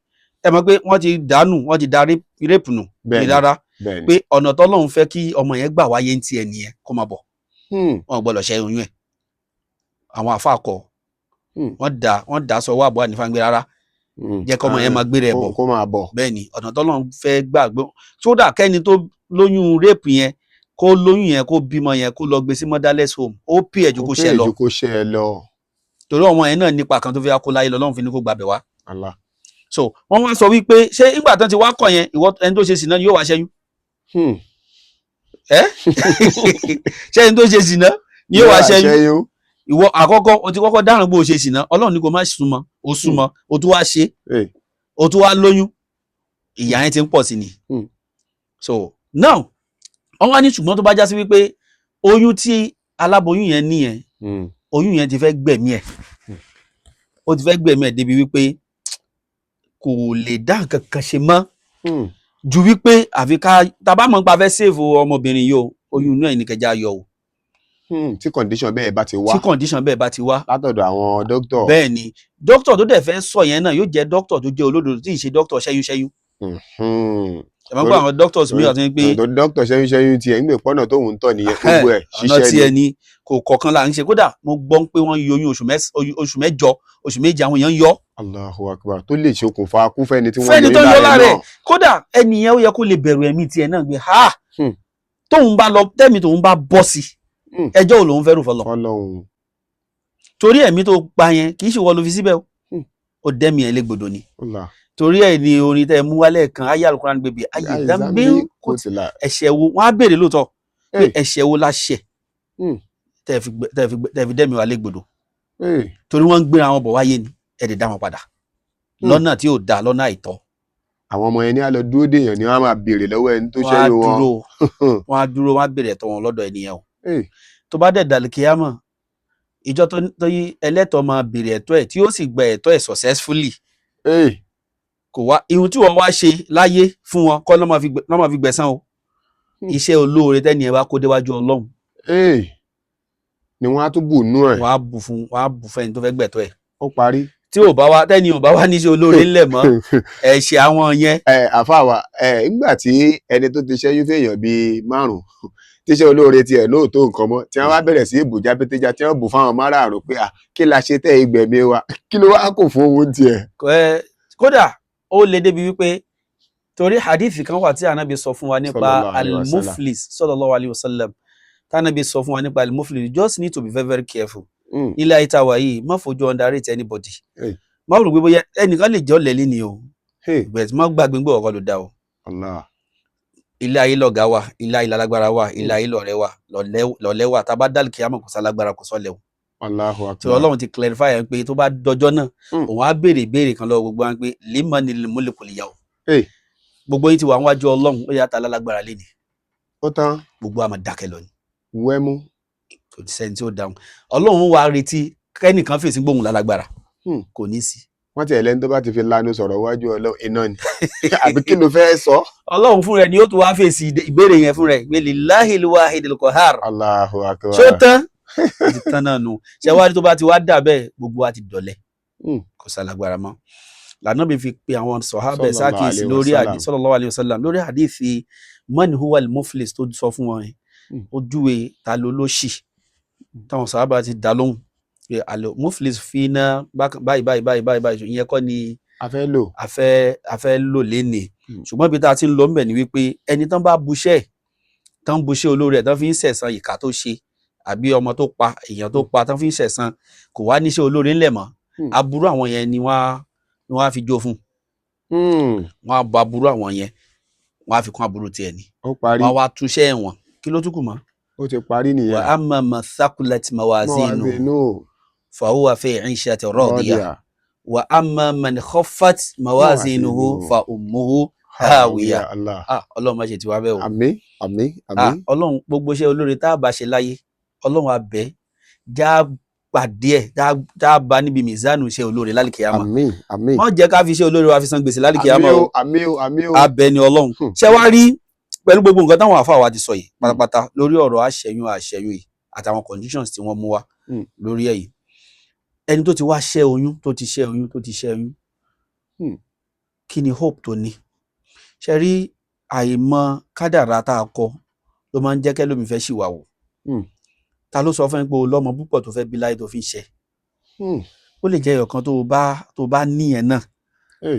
S1: ẹ mọ̀ pé wọ́n ti dànù wọ́n ti da rape nù ní rárá pé ọ̀nà tọ́lọ́run fẹ́ kí ọmọ yẹn gbà wáyé ń tiẹ̀ nìyẹn kó máa bọ̀ wọn gbọ́dọ̀ ṣe oyún ẹ̀ àwọn àfa kọ wọ́n dà sọ wá Abu Hanifa gbé rárá jẹ́ kọ́mọ yẹn máa gbére ẹ̀ bọ̀
S2: kó máa bọ̀
S1: bẹ́ẹ̀ ni ọ̀nà tọ́lọ́run fẹ́ gbàgbé sódà kẹ́ni tó lóyún rape yẹn kó lóyún yẹn kó bímọ yẹn kó lọ gbé sí motherless home ó pè ẹ̀ ju kó ṣe lọ torí ọmọ yẹn náà nípa kan tó fi kó láyé lọ́lọ́run fi ní kó gbàbẹ̀ wá so wọ́n wá sọ wípé ṣé ìgbà tán ti wá kọ̀ yẹn ìwọ ẹni tó ṣe sìnà yóò wá ṣẹ́yún ṣé ẹni tó ṣe sìnà ni yóò wá ṣẹ́yún ìwọ àkọ́kọ́ o ti kọ́kọ́ dáràn bó o ṣe sìnà Ọlọ́run ní kó má súnmọ́ o súnmọ́ o tún wá ṣe o tún wá lóyún ìyà yẹn ti ń pọ̀ sí ni so now wọ́n wá ní ṣùgbọ́n tó bá já sí wípé oyún tí aláboyún yẹn ní yẹn oyún yẹn ti fẹ́ gbẹ̀mí ẹ̀ ó ti fẹ́ gbẹ̀mí ẹ̀ débi wípé kò lè dá nǹkan kan ṣe mọ́ ju wípé àfi ká tàbá mọ̀ nípa fẹ́ save ọmọbìnrin yìí o oyún náà ní kẹjá yọ o.
S2: tí condition bẹ́ẹ̀ bá ti wá.
S1: tí condition bẹ́ẹ̀ bá ti wá.
S2: látọ̀dọ̀ àwọn dókítọ̀.
S1: bẹ́ẹ̀ ni dókítọ̀ tó dẹ̀ fẹ́ sọ yẹn náà yóò jẹ́ dókítọ̀ tó jẹ́ olódodo tí ì ṣe dókítọ̀ ṣẹ́yúnṣẹ́yún. ẹ̀mọ́ pé àwọn doctors mi àti pé
S2: doctor ṣẹ́yún tiẹ̀ ń gbè pọ́nà tóun ń tọ̀ nìyẹn gbogbo ẹ̀
S1: ọ̀nà
S2: ṣiṣẹ́
S1: tí ẹni kò kọ̀ọ̀kan là ń ṣe kódà mo gbọ́ pé wọ́n yọ oyún oṣù mẹ́jọ oṣù méje àwọn èèyàn yọ.
S2: Allahu Akbar tó lè ṣokùnfà kú fẹ́ni tí wọ́n
S1: fẹ́ni tó yọ lára ẹ̀
S2: náà.
S1: kódà ẹni yẹn ó yẹ kó lè bẹ̀rù ẹ̀mí tiẹ̀ náà gbé ha tóun bá lọ tẹ́mi tóun bá bọ́ sí ẹjọ́ ò lòun fẹ́ rù fọlọ́
S2: Ọlọ́run
S1: torí ẹ̀mí tó pa yẹn kì í ṣe wọ́n ló fi síbẹ̀ ó dẹ́mi ẹ̀ légbodò ni
S2: Allah
S1: torí ẹ̀ ni orin tẹ́ mú wálẹ̀ kan ayé Al-Qur'an bèbè ayé dáńgbé ẹ̀ṣẹ̀ wo wọ́n á béèrè lóòótọ́ pé ẹ̀ṣẹ̀ wo la ṣẹ̀ tẹ́ fi dẹ́mi wá légbodò torí wọ́n ń gbéra wọn bọ̀ wáyé ni ẹ̀ dẹ̀ dá wọn padà lọ́nà tí ò dáa lọ́nà àìtọ́.
S2: àwọn ọmọ yẹn ní àlọ́ dúró dèèyàn ni wọ́n á máa béèrè lọ́wọ́ ẹni tó ṣẹ́yìn wọn.
S1: wọ́n á dúró wọ́n á béèrè ẹ̀tọ́ wọn lọ́dọ̀ ẹnìyẹn o tó bá dẹ̀ dàlù kíámọ̀ ìjọ tó yí ẹlẹ́tọ̀ máa béèrè ẹ̀tọ́ ẹ̀ tí ó sì gba ẹ̀tọ́ ẹ̀ successfully kò wá ihun tí wọ́n wá ṣe láyé fún wọn kọ́ lọ́ máa fi gbẹ̀san o iṣẹ́ olóore tẹ́ni ẹ bá kó déwájú Ọlọ́run
S2: ni wọ́n á tún bù nú ẹ̀.
S1: wọ́n á bù fún ẹni tó fẹ́ gbẹ̀tọ́ ẹ̀.
S2: ó parí.
S1: tí tẹ́ni ò bá wá níṣẹ́ olóore ńlẹ̀ mọ́ ẹ̀ṣẹ̀ àwọn yẹn.
S2: àfàwà nígbà tí ẹni tó ti ṣẹ́yún fèèyàn bíi 5 tíṣẹ́ olóore tiẹ̀ náà tó nǹkan mọ́ tí wọ́n wá bẹ̀rẹ̀ sí ìbùjá pétéjà tí wọ́n bù fáwọn márààrún pé kí la ṣe tẹ́ ìgbẹ̀mí wa kí ló wá kò fún owó tiẹ̀.
S1: kódà ó lè débi wípé torí hadith kan wà tí Ànábì sọ fún wa nípa al-muflis sallallahu alayhi wa sallam tánàbí sọ fún wa nípa al-muflis you just need to be very very careful. ilé ayé tá a wà yìí má fojú underrate anybody má rò pé bóyá ẹnìkan lè jẹ́ ọ̀lẹ́lí ni o bẹ̀ẹ̀ má gbàgbé gbé ọ̀kọ́ ló dá o. ilé ayé lọ̀gá wà ilé ayé lálágbára wà ilé ayé lọ̀rẹ́ wà lọ̀lẹ́ wà tá a bá dálì kíámọ̀ kò sálágbára kò sọ́lẹ̀ o. tí Ọlọ́run ti clarify ẹ̀ pé tó bá dọjọ́ náà òun á béèrè ìbéèrè kan lọ́wọ́ gbogbo wọn pé limanil mulkul yawm gbogbo yín ti wà wájú Ọlọ́run ó yà tá lálágbára lé ni.
S2: ó tán
S1: gbogbo àmọ̀ dákẹ́ lọ ni.
S2: wẹ́mú.
S1: kò sẹ́ni tí ó dáhùn Ọlọ́run wá retí kẹ́nìkan fèsì gbóhùn lálágbára kò ní sí.
S2: wọ́n ti ẹ̀lẹ́ni tó bá ti fi lanu sọ̀rọ̀ wájú Ọlọ́run iná ni àbí kí ló fẹ́ sọ.
S1: Ọlọ́run fún rẹ̀ ni ó tún wá fèsì ìbéèrè yẹn fún rẹ̀ pé lillahil wahidil qahhar.
S2: Allahu akbar.
S1: ṣó tán ó ti tán náà nù ṣé wá rí tó bá ti wá dà bẹ́ẹ̀ gbogbo wa ti dọ̀lẹ́ kò sálágbára mọ́. lànà bí fi pe àwọn sọ̀hábẹ̀ sákìsì lórí àdì sallallahu alayhi wa sallam lórí hadithi man huwa al-muflis tó sọ fún wọn ó júwe ta ló lóṣì táwọn sọ̀hábà ti dá lóhùn pé al-muflis fina báyìí ìyẹn kọ́ ni a fẹ́ lò léni ṣùgbọ́n ibi tá a ti ń lọ ńbẹ̀ ni wípé ẹni tán bá buṣẹ́ olóore ẹ̀ tán fi ń sẹ̀san ìkà tó ṣe àbí ọmọ tó pa èèyàn tó pa tán fi ń sẹ̀san kò wá níṣẹ́ olóore ńlẹ̀ mọ́ aburú àwọn yẹn ni wọ́n á fi jó fún wọ́n á bọ aburú àwọn yẹn wọ́n á fi kún aburú tiẹ̀ ni wọ́n á wá túṣẹ́ ẹ̀wọ̀n kí ló tún kù mọ́.
S2: ó ti parí nìyẹn.
S1: wa amma man thaqulat mawazinu fahuwa fi 'ishatin radiyah wa amma man khaffat mawazinuhu fa ummuhu hawiya. Ọlọ́run má ṣe tiwa bẹ́ẹ̀ o.
S2: àmín.
S1: Ọlọ́run gbogbo iṣẹ́ olóore tá a bá ṣe láyé Ọlọ́run á bẹ̀ já pàdé ẹ̀ tá a bá níbi mìzánù iṣẹ́ olóore lálìkìyàmá.
S2: àmín.
S1: wọ́n jẹ́ ká fi iṣẹ́ olóore wa fi san gbèsè lálìkìyàmá o.
S2: àmín o.
S1: abẹ ni Ọlọ́run. ṣé wàá rí pẹ̀lú gbogbo nǹkan táwọn àfáà wa ti sọ yìí pátápátá lórí ọ̀rọ̀ àṣẹyún yìí àtàwọn conditions tí wọ́n mú wá lórí ẹ̀ yìí ẹni tó ti wá ṣẹ́ oyún tó ti ṣẹ́ oyún kí ni hope tó ní ṣe rí àìmọ̀ kádàrá tá a kọ ló máa ń jẹ́ kẹ́lómi fẹ́ ṣìwàwò ta ló sọ fún ẹ pé o lọ́mọ púpọ̀ tó fẹ́ bí láyé tó fi ń ṣe ó lè jẹ́ ẹyọ̀kan tó bá níyẹn náà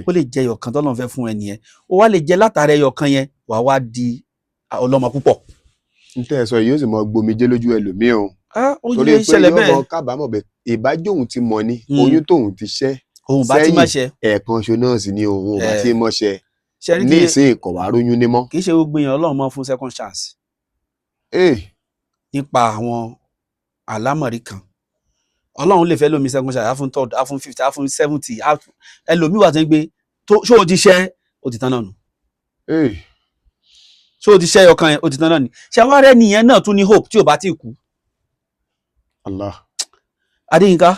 S1: ó lè jẹ́ ẹyọ̀kan tó lọ́n fẹ́ fún ẹ nìyẹn ó wá lè jẹ́ látara ẹyọ̀kan yẹn wàá wá di ọlọ́mọ púpọ̀.
S2: n tẹ́ ẹ sọ yìí ó sì mọ gbomijé lójú ẹlòmíì o
S1: torí pé yóò
S2: mọ kábàámọ̀ bẹ́ẹ̀ ìbájóhun ti mọ ni oyún tóun ti ṣẹ́
S1: sẹ́yìn
S2: ẹ̀ẹ̀kan ṣo náà sì ni òun ò bá ti mọ̀ ṣe ní ìsìn ìkọ̀ wá róyún ní mọ́.
S1: kì í ṣe gbogbo èèyàn Ọlọ́run mọ́ fún second chance nípa àwọn àlámọ̀rí kan Ọlọ́run lè fẹ́ lómi second chance á fún third á fún 50 á fún 70 ẹlòmíì wà tó ń gbé ṣó o ti ṣẹ́ o ti tán náà nù ṣó o ti ṣẹ́ ọkàn yẹn o ti tán náà nù ṣé wàá rẹ́ nìyẹn náà tún ní hope tí ò bá ti kú. Adéyínká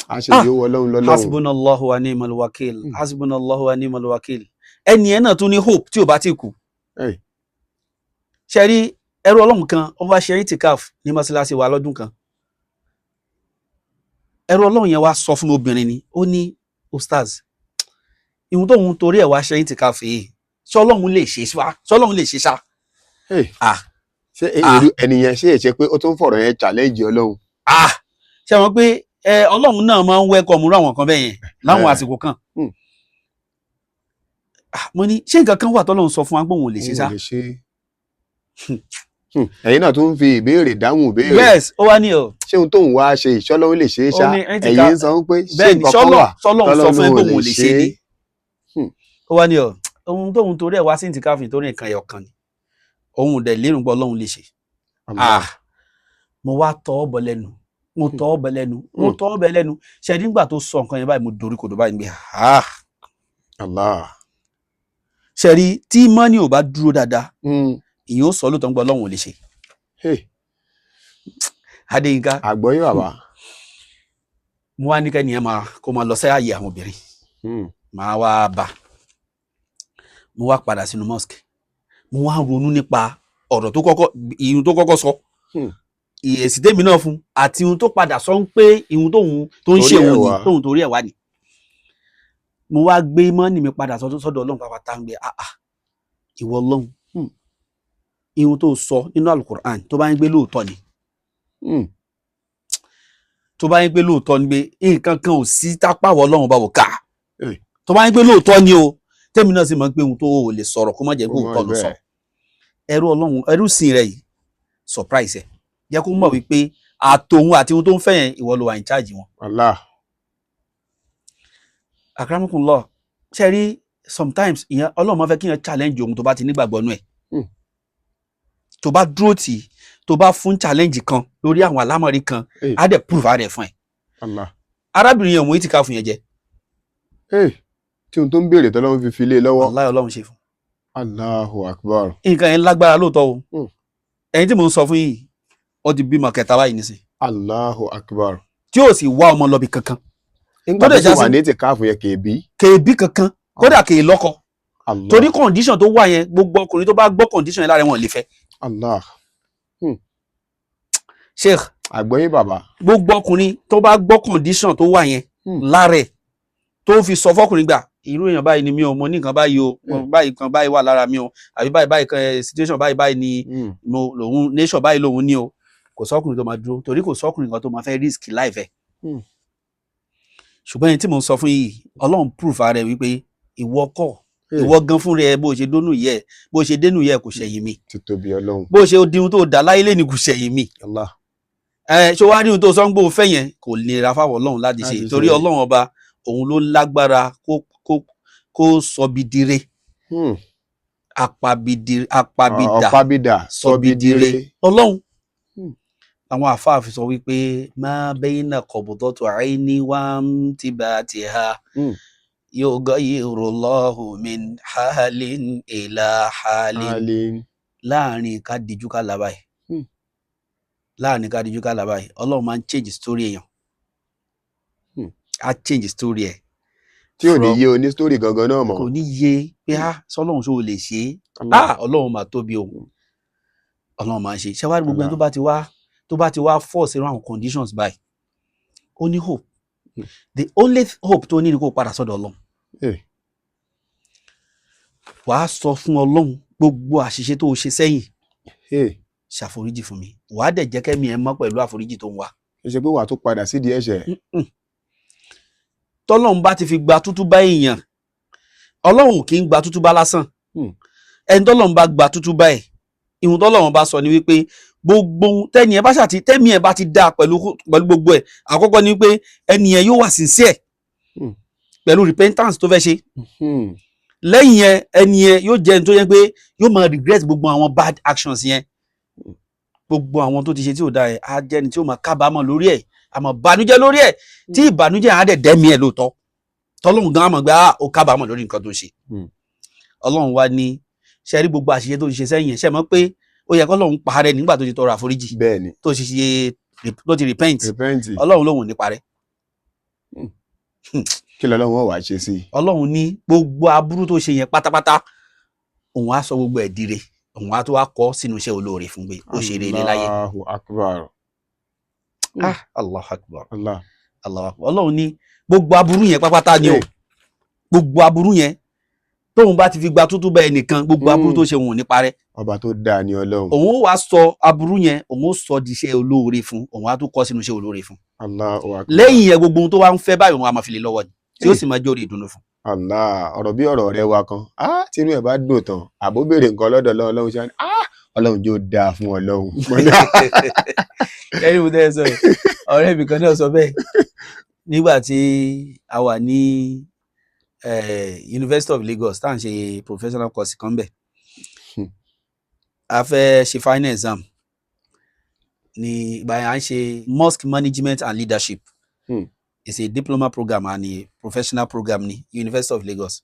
S1: hasbunallahu wa ni'mal wakil hasbunallahu wa ni'mal wakil ẹni ẹ náà tún ní hope tí ò bá ti kú. ṣe rí ẹrú Ọlọ́run kan ó wá ṣe itikaf ní mọ́ṣáláṣí wa lọ́dún kan ẹrú Ọlọ́run yẹn wá sọ fún obìnrin ni ó ní ustaz ìhun tóun torí ẹ̀ wá ṣe itikaf yìí sọlọ́run lè ṣe ṣá sọlọ́run lè ṣe ṣá.
S2: ṣé èrú ẹnìyẹn ṣe é ṣe pé ó tún fọ̀rọ̀ yẹn challenge ọlọ́run.
S1: ṣé wọn pé ọlọ́run náà máa ń welcome irú àwọn kan bẹ́ẹ̀ yẹn láwọn àsìkò kan. mo ní ṣé nǹkan kan wà tọ́lọ́run sọ fún wa pé òun ò lè ṣe ṣá.
S2: ẹ̀yin náà tún fi ìbéèrè dáhùn ìbéèrè.
S1: yes ó wá ní ọ.
S2: ṣé ohun tóun wá ṣe ìṣọ́lọ́run lè ṣe é ṣá ẹ̀yin ń sọ pé ṣé nǹkan kan wà
S1: tọ́lọ́run sọ fún ẹ pé òun ò lè ṣe é. ó wá ní ọ ohun tóun torí ẹ̀ wá sí ìtìkáfì torí nǹkan ẹ̀yọ̀ kan ni òun dẹ̀ lérò pé ọlọ́run lè ṣe. mo wá tọ́ ọ bọ̀ lẹ́nu mo tọ́ ọ bẹ̀ lẹ́nu ṣe nígbà tó sọ nǹkan yẹn báyìí mo dorí kodò báyìí gbé
S2: Allah.
S1: ṣe rí tí mọ́nì ò bá dúró dáadáa ìyẹn ó sọ lóòótọ́ ń gbọ́ ọlọ́run ò lè ṣe. Adéyínká
S2: àgbọ̀yé bàbá.
S1: mo wá ní kẹ́ni ẹ̀ kó máa lọ sí ààyè àwọn obìnrin máa wá bá mo wá padà sínú mosque mo wá ronú nípa ọ̀rọ̀ tó kọ́kọ́ sọ èsì tèmi náà fún àti ihun tó padà sọ ń pé ihun tó ń ṣe òun ni tóun torí ẹ̀ wá ni mo wá gbé mọ́nì mi padà sọ́dọ̀ ọlọ́run pàápàá ń gbé ìwọ ọlọ́run ihun tó sọ nínú alukur'an tó bá ń gbé lóòótọ́ ni tó bá ń gbé lóòótọ́ ni pé nǹkan kan ò sí tápáwọ̀ ọlọ́run bá wò ká tó bá ń gbé lóòótọ́ ni o tèmi náà sì mọ̀ pé ohun tó o lè sọ̀rọ̀ kó má jẹ́ kó tọ́ ló sọ ẹrú ọlọ́run ẹrú sìn rẹ̀ yìí surprise ẹ̀ jẹ́ kó mọ̀ wípé àtòun àti ohun tó ń fẹ́ yẹn ìwọ ló wà in charge wọn.
S2: Allah.
S1: akramakumullah ṣe rí sometimes ìyẹn ọlọ́run máa fẹ́ kí yẹn challenge ohun tó bá ti nígbàgbọ́ nú ẹ̀ tó bá dúró tì í tó bá fún challenge kan lórí àwọn alámọ̀rí kan á dẹ̀ prove rẹ̀ fún ẹ̀.
S2: Allah.
S1: arábìnrin yẹn mú ìtìká fún yẹn jẹ.
S2: tí ohun tó ń béèrè tọ́lọ́run fi lé lọ́wọ́.
S1: Allah ọlọ́run ṣe fún.
S2: Allahu akbar.
S1: nǹkan yẹn lágbára lóòótọ́ o ẹ̀yin tí mò ń sọ fún yìí ó ti bímọ kẹta báyìí nísìn.
S2: Allahu akbar.
S1: tí ò sì wá ọmọ lọ́bi kankan.
S2: nígbà tó wà ní ìtìkáàfù yẹn
S1: kèébí kankan kódà kèé lọ́kọ. torí condition tó wà yẹn gbogbo ọkùnrin tó bá gbọ́ condition yẹn lára wọn lè fẹ́.
S2: Allah.
S1: Sheikh.
S2: àgbọ̀yé bàbá.
S1: gbogbo ọkùnrin tó bá gbọ́ condition tó wà yẹn lára ẹ̀ tó fi sọ fọkùnrin gbà irú èèyàn báyìí ni mi ò mo ní nǹkan báyìí o báyìí kan báyìí wà lára mi o àbí báyìí kan situation báyìí ni mo lòun nation báyìí lòun ní o kò sọkùnrin tó máa dúró torí kò sọkùnrin kan tó máa fẹ́ risk life ẹ̀. ṣùgbọ́n ẹni tí mo ń sọ fún yìí ọlọ́run proof ara ẹ̀ wípé ìwọ kọ́ ìwọ gan fún rẹ bó ṣe dónú yẹ bó ṣe dénú yẹ kò ṣẹ̀yìn mi
S2: títóbi ọlọ́run
S1: bó ṣe dihun tó dà láyé lé ní kò ṣẹ̀yìn mi.
S2: Allah.
S1: ṣé wàá rí ohun tó sọ ń gbó fẹ́ yẹn kò nira fáwọn ọlọ́run láti ṣe torí ọlọ́run ọba òun ló lágbára kó sọbidire apabida sọbidire ọlọ́run àwọn àfáàfin sọ wípé má bayna qabdati aini wa intibatiha yughayyiru min halin ila halin láàrin ká dijú ká làbáyé ọlọ́run máa ń change story èèyàn á change story ẹ̀
S2: tí ò ní yé oní story gangan náà mọ̀.
S1: kò ní yé pé sọlọ́run ṣó lè ṣe ọlọ́run máa tóbi òun ọlọ́run máa ń ṣe ṣé wàá gbogbo ẹni tó bá ti wá force around conditions by ó ní hope the only hope tó ní ni kó padà sọ́dọ̀ ọlọ́run wàá sọ fún ọlọ́run gbogbo àṣìṣe tó o ṣe sẹ́yìn ṣàforíjì fún mi wàá dẹ̀ jẹ́ kẹ́mi ẹ̀ mọ́ pẹ̀lú àforíjì tó ń wá.
S2: ṣe pé wàá tó padà sídìí ẹ̀ṣẹ̀.
S1: tọ́lọ́run bá ti fi gba tútú bá èèyàn ọlọ́run kì í gba tútú bá lásán ẹni tọ́lọ́run bá gba tútú bá ẹ̀ ìhun tọ́lọ́run bá sọ ni wípé gbogbo tẹ́ni ẹ bá ṣàti tẹ́mi ẹ bá ti dá pẹ̀lú gbogbo ẹ̀ àkọ́kọ́ ni wípé ẹni yẹn yóò wà sincere pẹ̀lú repentance tó fẹ́ ṣe lẹ́yìn yẹn ẹni yẹn yóò jẹ́ ẹni tó yẹ pé yóò máa regret gbogbo àwọn bad actions yẹn gbogbo àwọn tó ti ṣe tí ò dáa ẹ̀ á jẹ́ ẹni tí ó máa kábàámọ̀ lórí ẹ̀ àmọ́ bànújẹ́ lórí ẹ̀ tí ìbànújẹ́ á dẹ̀ dẹ́mi ẹ̀ lóòótọ́ tọ́lọ́run gan àmọ́ gbé ó kábàámọ̀ lórí nǹkan tó ṣe ọlọ́run wá ní ṣe rí gbogbo àṣìṣe tó ti ṣe sẹ́yìn ẹ̀ ṣe mọ̀ pé ó yẹ kọ́lọ́run parẹ́ nígbà tó ti tọrọ àforíjì
S2: bẹ́ẹ̀ni
S1: tó ti repent ọlọ́run lòun ní parẹ́.
S2: kí lọ́lọ́run wà ṣe sí.
S1: ọlọ́run ní gbogbo aburú tó ṣe yẹn pátápátá òun á sọ gbogbo ẹ̀ dire òun á tó wá kọ sínú iṣẹ́ olóore fún pé ó ṣe rere láyé.
S2: Allahu akbar.
S1: Allahu akbar. Allahu akbar. ọlọ́run ní gbogbo aburú yẹn pátápátá ni o gbogbo aburú yẹn tóun bá ti fi gba tútú bá ẹnìkan gbogbo aburú tó ṣe wọn ò ní parẹ́.
S2: ọba tó dáa ni Ọlọ́run.
S1: òun ó wá sọ aburú yẹn òun ó sọ di iṣẹ́ olóore fún òun á tún kọ sínú iṣẹ́ olóore fún.
S2: Allahu Akbar.
S1: lẹ́yìn yẹn gbogbo ohun tó wá ń fẹ́ báyìí òun á máa fi lè lọ́wọ́ ni tí ó sì máa jórí ìdùnnú fún.
S2: Allah, ọ̀rọ̀ bí ọ̀rọ̀ rẹ wa kan tínú ẹ̀ bá dùn tán àbó béèrè nǹkan lọ́dọ̀ Ọlọ́run ṣáà Ọlọ́run jó dáa fún Ọlọ́run.
S1: ẹni mo tẹ́ ẹ sọ yìí ọ̀rẹ́ mi kan náà sọ bẹ́ẹ̀ nígbà tí a wà ní University of Lagos tá à ń ṣe professional course kan bẹ̀ a fẹ́ ṣe final exam ní ìgbà yẹn à ń ṣe mosque management and leadership. It's a diploma program and a professional program ní University of Lagos.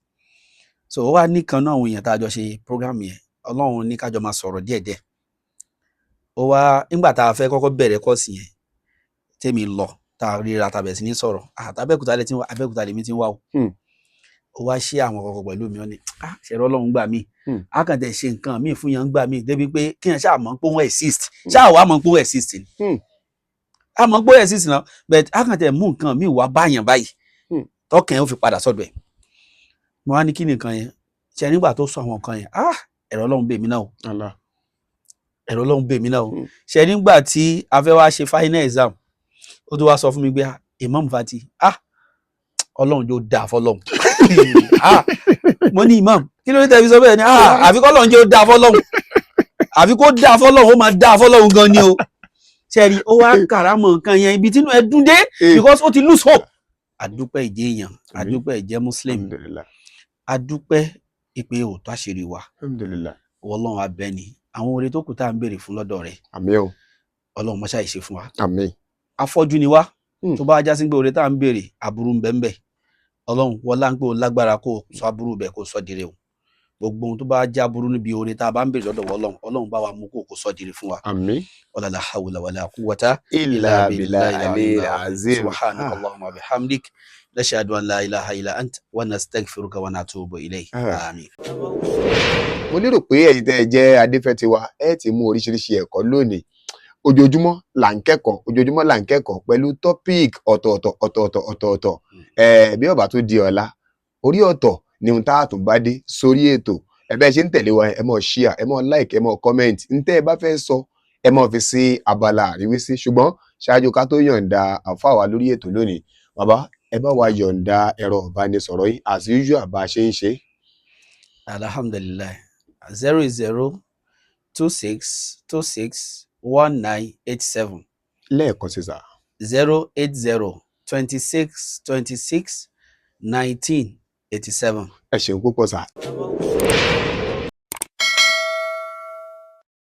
S1: So ó wá nìkan náà àwọn èèyàn tá a jọ ṣe program yẹn Ọlọ́run ní kájọ máa sọ̀rọ̀ díẹ̀díẹ̀. Ó wá nígbà tá a fẹ́ kọ́kọ́ bẹ̀rẹ̀ kọ́ọ̀sì yẹn tèmi lọ tá a ríra tá a bẹ̀rẹ̀ sí ní sọ̀rọ̀ Abẹ́òkúta lèmi ti ń wá o. Ó wá ṣe àwọn kọ̀ọ̀kan pẹ̀lú mi ó ní ṣẹ̀rọ Ọlọ́run gbà mí a kàn tẹ̀ ṣe nǹkan míì fún yẹn gbà mí débi pé kí yẹn ṣáà mọ̀ pé òun exist ṣáà wá mọ̀ pé òun exist ni. A mọ̀ pé òun exist náà but a kàn tẹ̀ mú nǹkan míì wá báyàn báyìí tọkàn yẹn ó fi padà sọ́dọ̀ ẹ̀. Mo wá ní kí nìkan yẹn ṣe nígbà tó sọ àwọn nǹkan yẹn ẹ̀rọ Ọlọ́run bèmí náà o ẹ̀rọ Ọlọ́run bèmí náà o ṣe nígbà tí a fẹ́ wá ṣe final exam ó tó wá sọ fún mi pé Imam Fati Ọlọ́run yóò dáa fọ́lọ́run mo ní Imam kí ló dé tẹ́ fi sọ bẹ́ẹ̀ ni àfi kọ́ Ọlọ́run yóò dáa fọ́lọ́run àfi kó dáa fọ́lọ́run ó máa dáa fọ́lọ́run gan ni o ṣẹ́ẹ̀rí ó wá kàrámọ̀ nǹkan yẹn ibi tínú ẹ dún dé because ó ti lose hope. Àdúpẹ́ ìjẹ́ èèyàn àdúpẹ́ ìjẹ́ Muslim àdúpẹ́ ìpè òótọ́ àṣírí wa Ọlọ́run abẹ́ni àwọn oore tó kù tá à ń béèrè fún lọ́dọ̀ rẹ̀
S2: àmín o
S1: Ọlọ́run mọ́ṣá ìṣe fún wa
S2: àmín.
S1: Afọ́jú ni wá tó bá já sí pé oore tá à ń béèrè aburú ń bẹ ń bẹ Ọlọ́run wọlá ń pé o lágbára kó sọ aburú bẹ kó sọ dire o gbogbo ohun tó bá já aburú níbi oore tá a bá ń béèrè lọ́dọ̀ Ọlọ́run bá wa mú kó sọ dire fún wa.
S2: àmín.
S1: wala hawla wala quwwata
S2: illa billahi al-aliyyil azim.
S1: subhanakallahumma wa bihamdik nashhadu an la ilaha illa ant wa nastaghfiruka wa natubu ilayk. Àmín.
S2: Mo lérò pé ẹ̀yin tẹ́ ẹ jẹ́ Adéfẹ́tiwa ẹ ti mú oríṣiríṣi ẹ̀kọ́ lónìí ojoojúmọ́ là ń kẹ́kọ̀ọ́ pẹ̀lú topic ọ̀tọ̀ọ̀tọ̀ bí ó bá tó di ọ̀la orí ọ̀tọ̀ ni ohun tá a tún bá dé sórí ètò ẹ̀bẹ́ ṣe ń tẹ̀lé wa ẹ mọ̀ share ẹ mọ̀ like ẹ mọ̀ comment ntẹ́ ẹ bá fẹ́ sọ ẹ mọ̀ fi sí abala àríwísí ṣùgbọ́n ṣáájú ká tó yọ̀ǹda àfáà wa lórí ètò lónìí bàbá ẹ bá wa yọ̀ǹda ẹ̀rọ ìbánisọ̀rọ̀ yìí as usual bá a ṣe ń ṣe.
S1: Alhamdulillah 0026261987.
S2: lẹ́ẹ̀kan sí sà.
S1: 08026261987.
S2: ẹ ṣeun púpọ̀ sà.